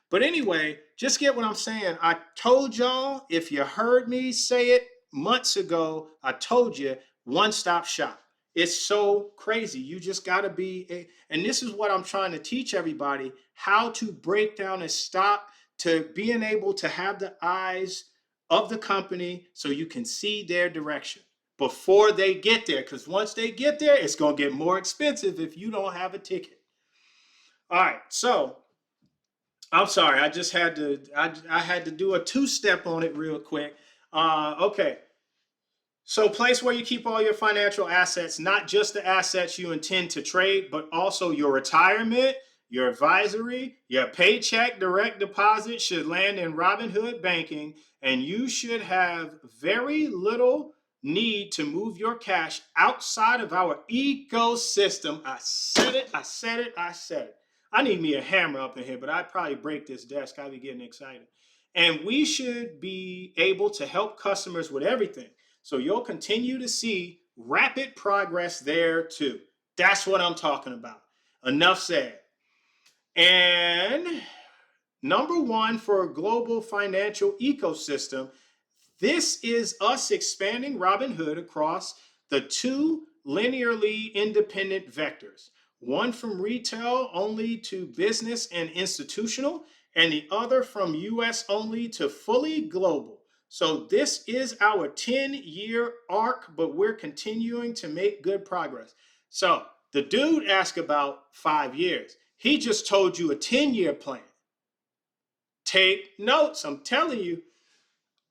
But anyway, just get what I'm saying. I told y'all, if you heard me say it months ago, I told you, one-stop shop. It's so crazy. You just got to and this is what I'm trying to teach everybody, how to break down a stock to being able to have the eyes of the company so you can see their direction before they get there. Because once they get there, it's going to get more expensive if you don't have a ticket. All right, so I'm sorry. I just had to. I had to do a two-step on it real quick. Okay. So, place where you keep all your financial assets, not just the assets you intend to trade, but also your retirement, your advisory, your paycheck direct deposit should land in Robinhood banking, and you should have very little need to move your cash outside of our ecosystem. I said it. I said it. I said it. I need me a hammer up in here, but I'd probably break this desk. I'd be getting excited. And we should be able to help customers with everything. So you'll continue to see rapid progress there too. That's what I'm talking about. Enough said. And number one for a global financial ecosystem, this is us expanding Robinhood across the two linearly independent vectors, one from retail only to business and institutional, and the other from US only to fully global. So this is our 10-year arc, but we're continuing to make good progress. So the dude asked about 5 years. He just told you a 10-year plan. Take notes. I'm telling you,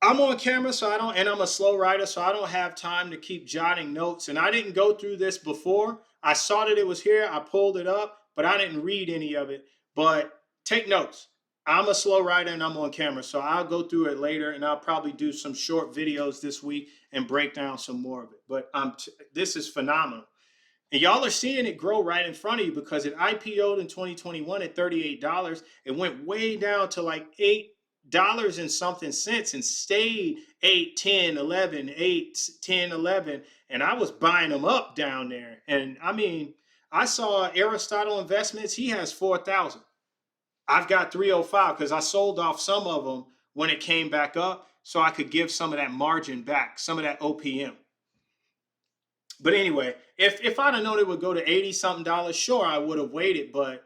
I'm on camera, and I'm a slow writer, so I don't have time to keep jotting notes. And I didn't go through this before. I saw that it was here. I pulled it up, but I didn't read any of it. But take notes. I'm a slow writer and I'm on camera, so I'll go through it later, and I'll probably do some short videos this week and break down some more of it. But this is phenomenal. And y'all are seeing it grow right in front of you because it IPO'd in 2021 at $38. It went way down to like $8 and something cents and stayed 8, 10, 11, 8, 10, 11. And I was buying them up down there. And I mean, I saw Aristotle Investments. He has 4,000. I've got 305 because I sold off some of them when it came back up so I could give some of that margin back, some of that OPM. But anyway, if I'd have known it would go to 80 something dollars, sure, I would have waited, but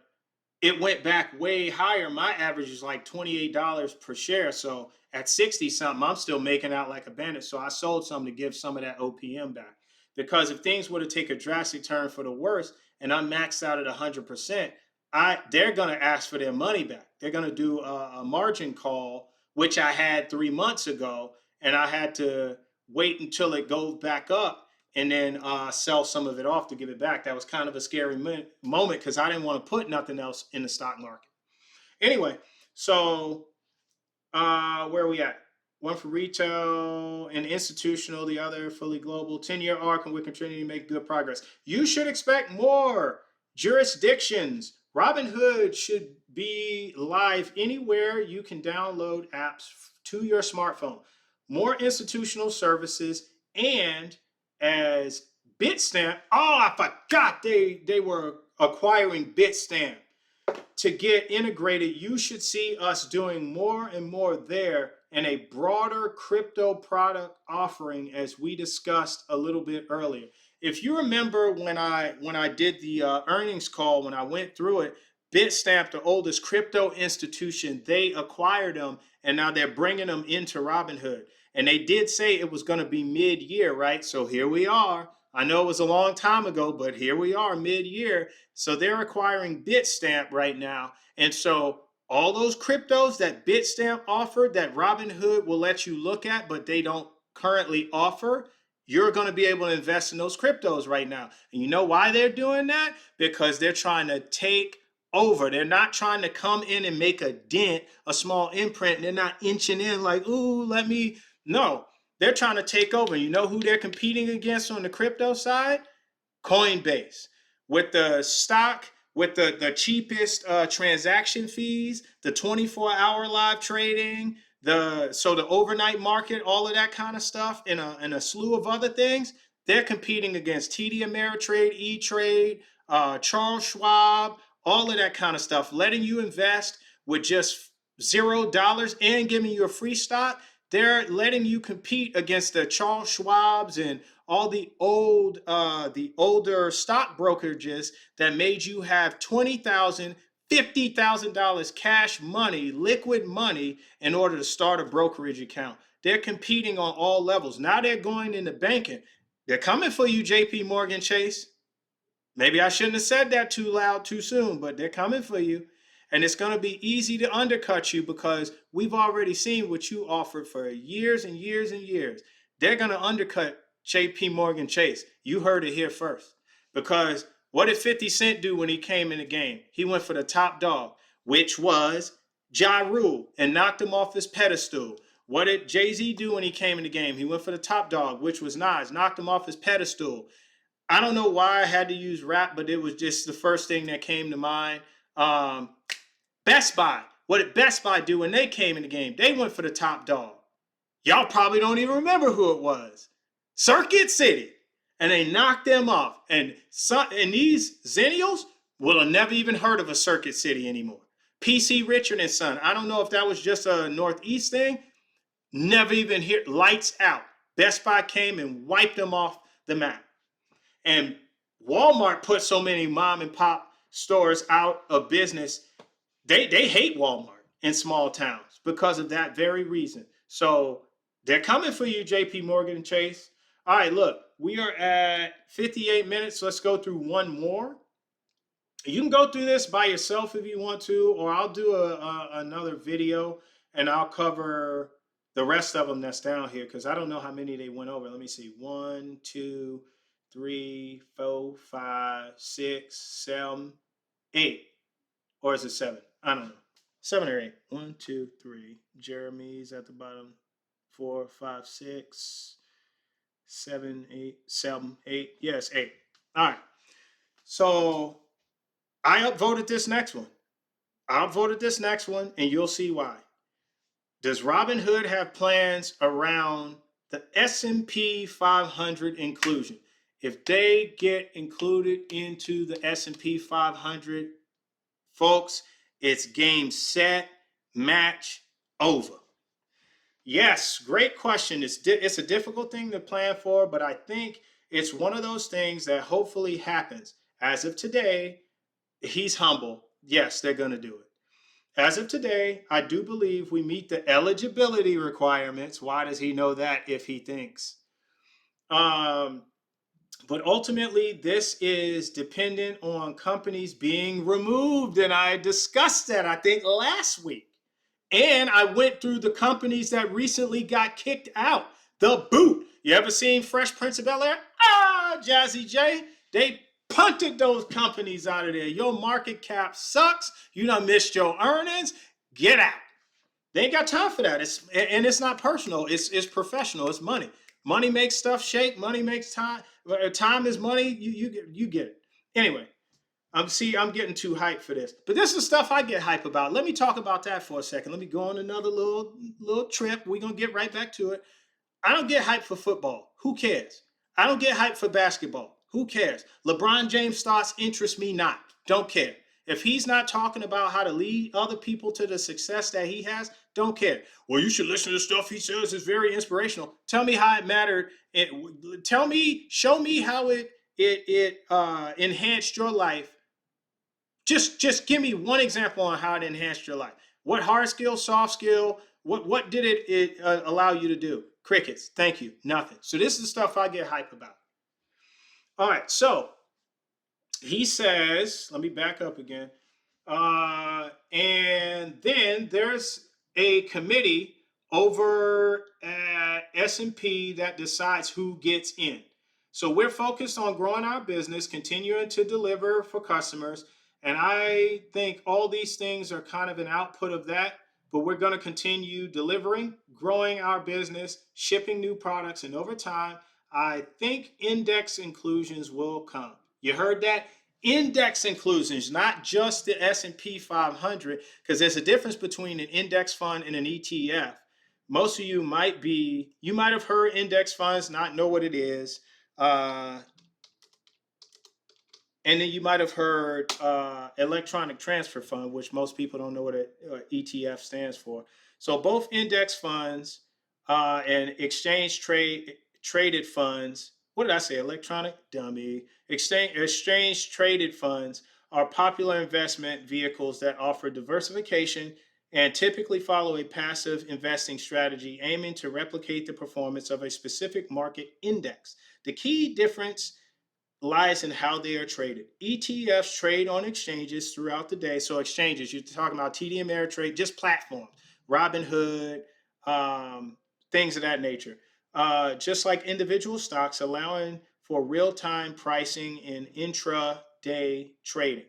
it went back way higher. My average is like $28 per share. So at 60 something, I'm still making out like a bandit. So I sold some to give some of that OPM back. Because if things were to take a drastic turn for the worse and I'm maxed out at 100%, they're going to ask for their money back. They're going to do a margin call, which I had 3 months ago, and I had to wait until it goes back up. and then sell some of it off to give it back. That was kind of a scary moment because I didn't want to put nothing else in the stock market. Anyway, so where are we at? One for retail and institutional, the other fully global. 10-year arc, and we continue to make good progress. You should expect more jurisdictions. Robinhood should be live anywhere you can download apps to your smartphone. More institutional services, and as Bitstamp, I forgot they were acquiring Bitstamp. To get integrated, you should see us doing more and more there, and a broader crypto product offering, as we discussed a little bit earlier. If you remember when I did the earnings call, when I went through it, Bitstamp, the oldest crypto institution, they acquired them, and now they're bringing them into Robinhood. And they did say it was going to be mid-year, right? So here we are. I know it was a long time ago, but here we are mid-year. So they're acquiring Bitstamp right now. And so all those cryptos that Bitstamp offered that Robinhood will let you look at, but they don't currently offer, you're going to be able to invest in those cryptos right now. And you know why they're doing that? Because they're trying to take over. They're not trying to come in and make a dent, a small imprint. They're not inching in like, ooh, let me. No, they're trying to take over. You know who they're competing against on the crypto side? Coinbase. With the stock, with the cheapest transaction fees, the 24-hour live trading, the overnight market, all of that kind of stuff, and a slew of other things. They're competing against TD Ameritrade, E-Trade, Charles Schwab, all of that kind of stuff, letting you invest with just $0 and giving you a free stock. They're letting you compete against the Charles Schwabs and all the older stock brokerages that made you have $20,000, $50,000 cash money, liquid money, in order to start a brokerage account. They're competing on all levels. Now they're going into banking. They're coming for you, JP Morgan Chase. Maybe I shouldn't have said that too loud too soon, but they're coming for you. And it's going to be easy to undercut you because we've already seen what you offered for years and years and years. They're going to undercut JP Morgan Chase. You heard it here first. Because what did 50 Cent do when he came in the game? He went for the top dog, which was Ja Rule, and knocked him off his pedestal. What did Jay-Z do when he came in the game? He went for the top dog, which was Nas, knocked him off his pedestal. I don't know why I had to use rap, but it was just the first thing that came to mind. Best Buy. What did Best Buy do when they came in the game? They went for the top dog. Y'all probably don't even remember who it was. Circuit City. And they knocked them off. And these Zennials will have never even heard of a Circuit City anymore. PC Richard and Son. I don't know if that was just a Northeast thing. Never even hear. Lights out. Best Buy came and wiped them off the map. And Walmart put so many mom and pop stores out of business. They hate Walmart in small towns because of that very reason. So they're coming for you, JP Morgan Chase. All right, look, we are at 58 minutes. Let's go through one more. You can go through this by yourself if you want to, or I'll do another video and I'll cover the rest of them that's down here because I don't know how many they went over. Let me see. 1, 2, 3, 4, 5, 6, 7, 8. Or is it 7? I don't know. 7 or 8. 1, 2, 3. Jeremy's at the bottom. 4, 5, 6, 7, 8, 7, 8. Yes, 8. All right. So I upvoted this next one. I upvoted this next one, and you'll see why. Does Robinhood have plans around the S&P 500 inclusion? If they get included into the S&P 500, folks, it's game, set, match, over. Yes, great question. It's a difficult thing to plan for, but I think it's one of those things that hopefully happens. As of today, he's humble. Yes, they're going to do it. As of today, I do believe we meet the eligibility requirements. Why does he know that if he thinks? But ultimately, this is dependent on companies being removed. And I discussed that, I think, last week. And I went through the companies that recently got kicked out. The boot. You ever seen Fresh Prince of Bel-Air? Ah, Jazzy J. They punted those companies out of there. Your market cap sucks. You done missed your earnings. Get out. They ain't got time for that. It's not personal. It's professional. It's money. Money makes stuff shake. Money makes time. Time is money. You get it. Anyway, I'm getting too hyped for this. But this is stuff I get hype about. Let me talk about that for a second. Let me go on another little trip. We're gonna get right back to it. I don't get hyped for football. Who cares? I don't get hyped for basketball. Who cares? LeBron James thoughts interest me not. Don't care. If he's not talking about how to lead other people to the success that he has, don't care. Well, you should listen to the stuff he says. It's very inspirational. Tell me how it mattered. Show me how it enhanced your life. Just give me one example on how it enhanced your life. What hard skill, soft skill, what did it allow you to do? Crickets. Thank you. Nothing. So this is the stuff I get hype about. All right. So he says, let me back up again. And then there's a committee over at S&P that decides who gets in. So we're focused on growing our business, continuing to deliver for customers. And I think all these things are kind of an output of that. But we're going to continue delivering, growing our business, shipping new products. And over time, I think index inclusions will come. You heard that? Index inclusions, not just the S&P 500, because there's a difference between an index fund and an ETF. Most of you might have heard index funds, not know what it is. And then you might have heard electronic transfer fund, which most people don't know what an ETF stands for. So both index funds and traded funds. What did I say? Electronic? Dummy. Exchange traded funds are popular investment vehicles that offer diversification and typically follow a passive investing strategy aiming to replicate the performance of a specific market index. The key difference lies in how they are traded. ETFs trade on exchanges throughout the day. So exchanges, you're talking about TD Ameritrade, just platforms, Robinhood, things of that nature. Just like individual stocks, allowing for real-time pricing in intra-day trading.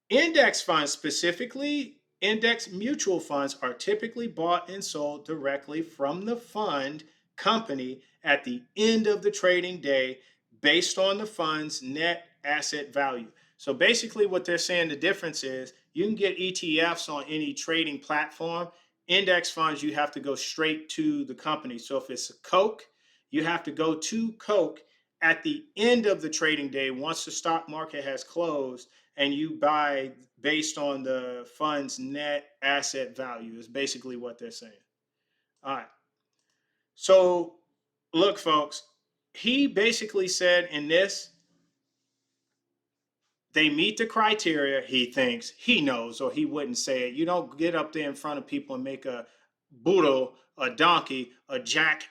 Index funds, specifically index mutual funds, are typically bought and sold directly from the fund company at the end of the trading day based on the fund's net asset value. So basically what they're saying the difference is you can get ETFs on any trading platform. Index funds, you have to go straight to the company. So if it's a Coke, you have to go to Coke at the end of the trading day once the stock market has closed, and you buy based on the fund's net asset value is basically what they're saying. All right. So look, folks, he basically said in this, they meet the criteria. He thinks he knows, or he wouldn't say it. You don't get up there in front of people and make a boodle, a donkey, a jack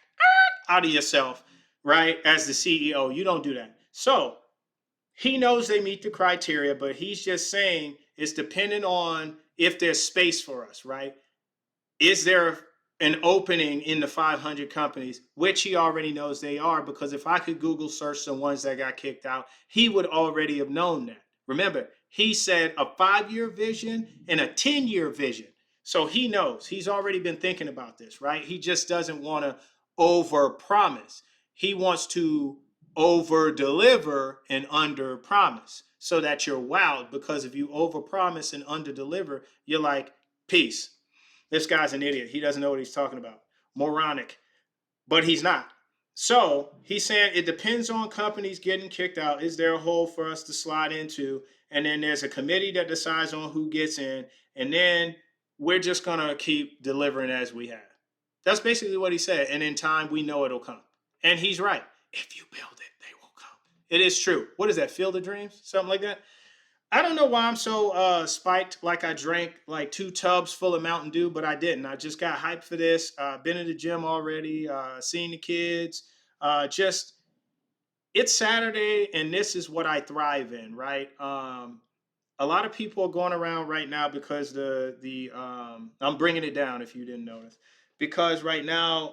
out of yourself, right? As the CEO, you don't do that. So he knows they meet the criteria, but he's just saying it's dependent on if there's space for us, right? Is there an opening in the 500 companies, which he already knows they are, because if I could Google search the ones that got kicked out, he would already have known that. Remember, he said a 5-year vision and a 10-year vision. So he knows. He's already been thinking about this, right? He just doesn't want to over promise. He wants to over deliver and under promise so that you're wowed, because if you over promise and under deliver, you're like, peace. This guy's an idiot. He doesn't know what he's talking about. Moronic. But he's not. So he's saying it depends on companies getting kicked out. Is there a hole for us to slide into? And then there's a committee that decides on who gets in. And then we're just going to keep delivering as we have. That's basically what he said. And in time, we know it'll come. And he's right. If you build it, they will come. It is true. What is that? Field of Dreams? Something like that? I don't know why I'm so spiked, like I drank like 2 tubs full of Mountain Dew, but I didn't. I just got hyped for this. Been in the gym already, seen the kids. Just it's Saturday, and this is what I thrive in, right? A lot of people are going around right now because I'm bringing it down if you didn't notice, because right now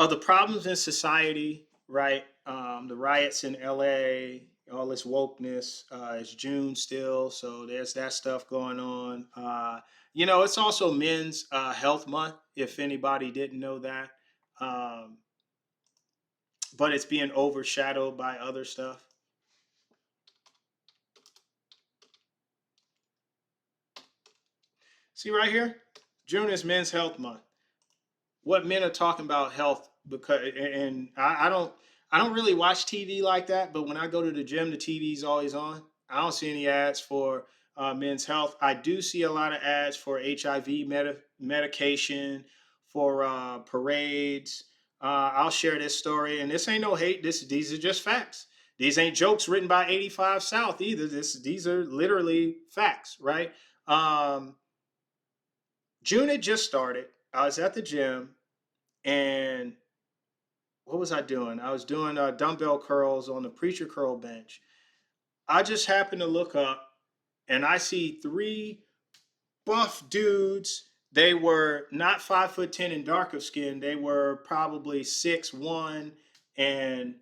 the problems in society, right? The riots in LA, all this wokeness. It's June still, so there's that stuff going on. It's also Men's Health Month, if anybody didn't know that. Um, but it's being overshadowed by other stuff. See right here? June is Men's Health Month. What men are talking about health, because and I don't really watch TV like that, but when I go to the gym, the TV's always on. I don't see any ads for men's health. I do see a lot of ads for HIV medication, for parades. I'll share this story, and this ain't no hate. These are just facts. These ain't jokes written by 85 South either. These are literally facts, right? Um, June had just started. I was at the gym, and what was I doing? I was doing dumbbell curls on the preacher curl bench. I just happened to look up, and I see three buff dudes. They were not 5'10" and dark of skin. They were probably 6'1" and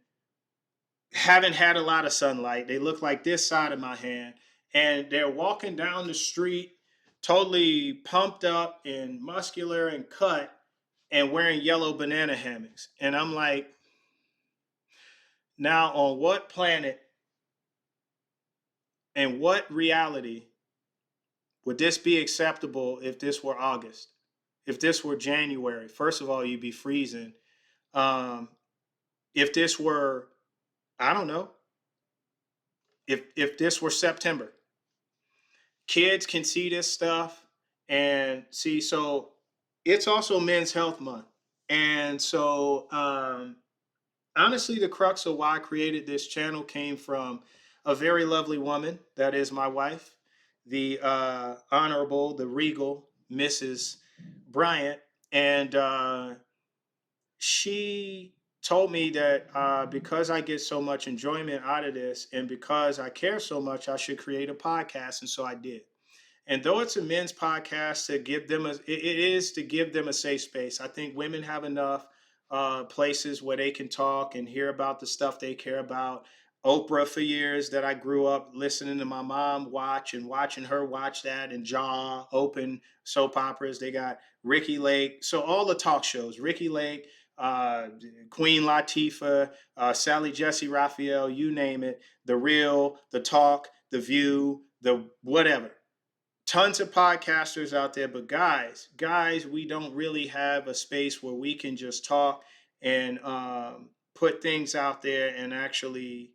haven't had a lot of sunlight. They look like this side of my hand. And they're walking down the street totally pumped up and muscular and cut and wearing yellow banana hammocks. And I'm like, now on what planet and what reality would this be acceptable if this were August? If this were January? First of all, you'd be freezing. Um, if this were, I don't know, if this were September, kids can see this stuff and see. So it's also Men's Health Month. And so honestly, the crux of why I created this channel came from a very lovely woman that is my wife, the honorable, the regal Mrs. Bryant. And she told me that because I get so much enjoyment out of this and because I care so much, I should create a podcast. And so I did. And though it's a men's podcast, to give them it is to give them a safe space. I think women have enough places where they can talk and hear about the stuff they care about. Oprah for years that I grew up listening to my mom watch and watching her watch that, and Jaw, Open, soap operas. They got Ricky Lake. So all the talk shows, Ricky Lake, uh, Queen Latifah, Sally Jesse Raphael, you name it, The Real, The Talk, The View, the whatever. Tons of podcasters out there, but guys, we don't really have a space where we can just talk and put things out there and actually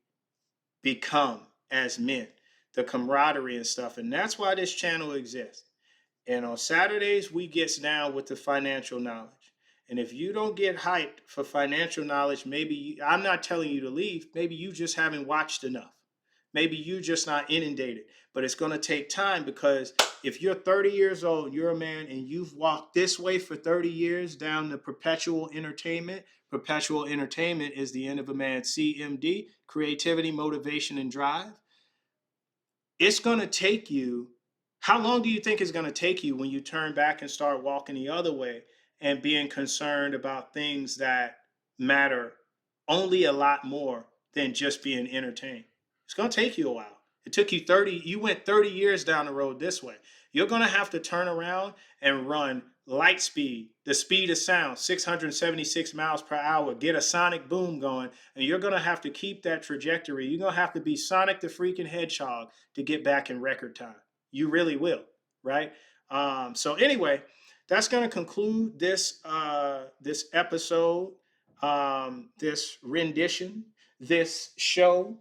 become as men, the camaraderie and stuff. And that's why this channel exists. And on Saturdays, we gets down with the financial knowledge. And if you don't get hyped for financial knowledge, I'm not telling you to leave. Maybe you just haven't watched enough. Maybe you just not inundated. But it's going to take time, because if you're 30 years old, you're a man, and you've walked this way for 30 years down the perpetual entertainment is the end of a man's CMD, creativity, motivation, and drive. It's going to take you, how long do you think it's going to take you when you turn back and start walking the other way and being concerned about things that matter only a lot more than just being entertained? It's going to take you a while. It took you 30, you went 30 years down the road this way. You're going to have to turn around and run light speed, the speed of sound, 676 miles per hour, get a sonic boom going, and you're going to have to keep that trajectory. You're going to have to be Sonic the freaking Hedgehog to get back in record time. You really will, right? So anyway, that's going to conclude this episode, this rendition, this show.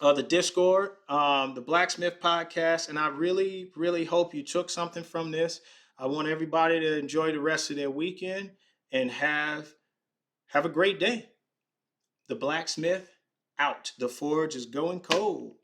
The Discord, the Blacksmith Podcast, and I really, really hope you took something from this. I want everybody to enjoy the rest of their weekend and have a great day. The Blacksmith out. The forge is going cold.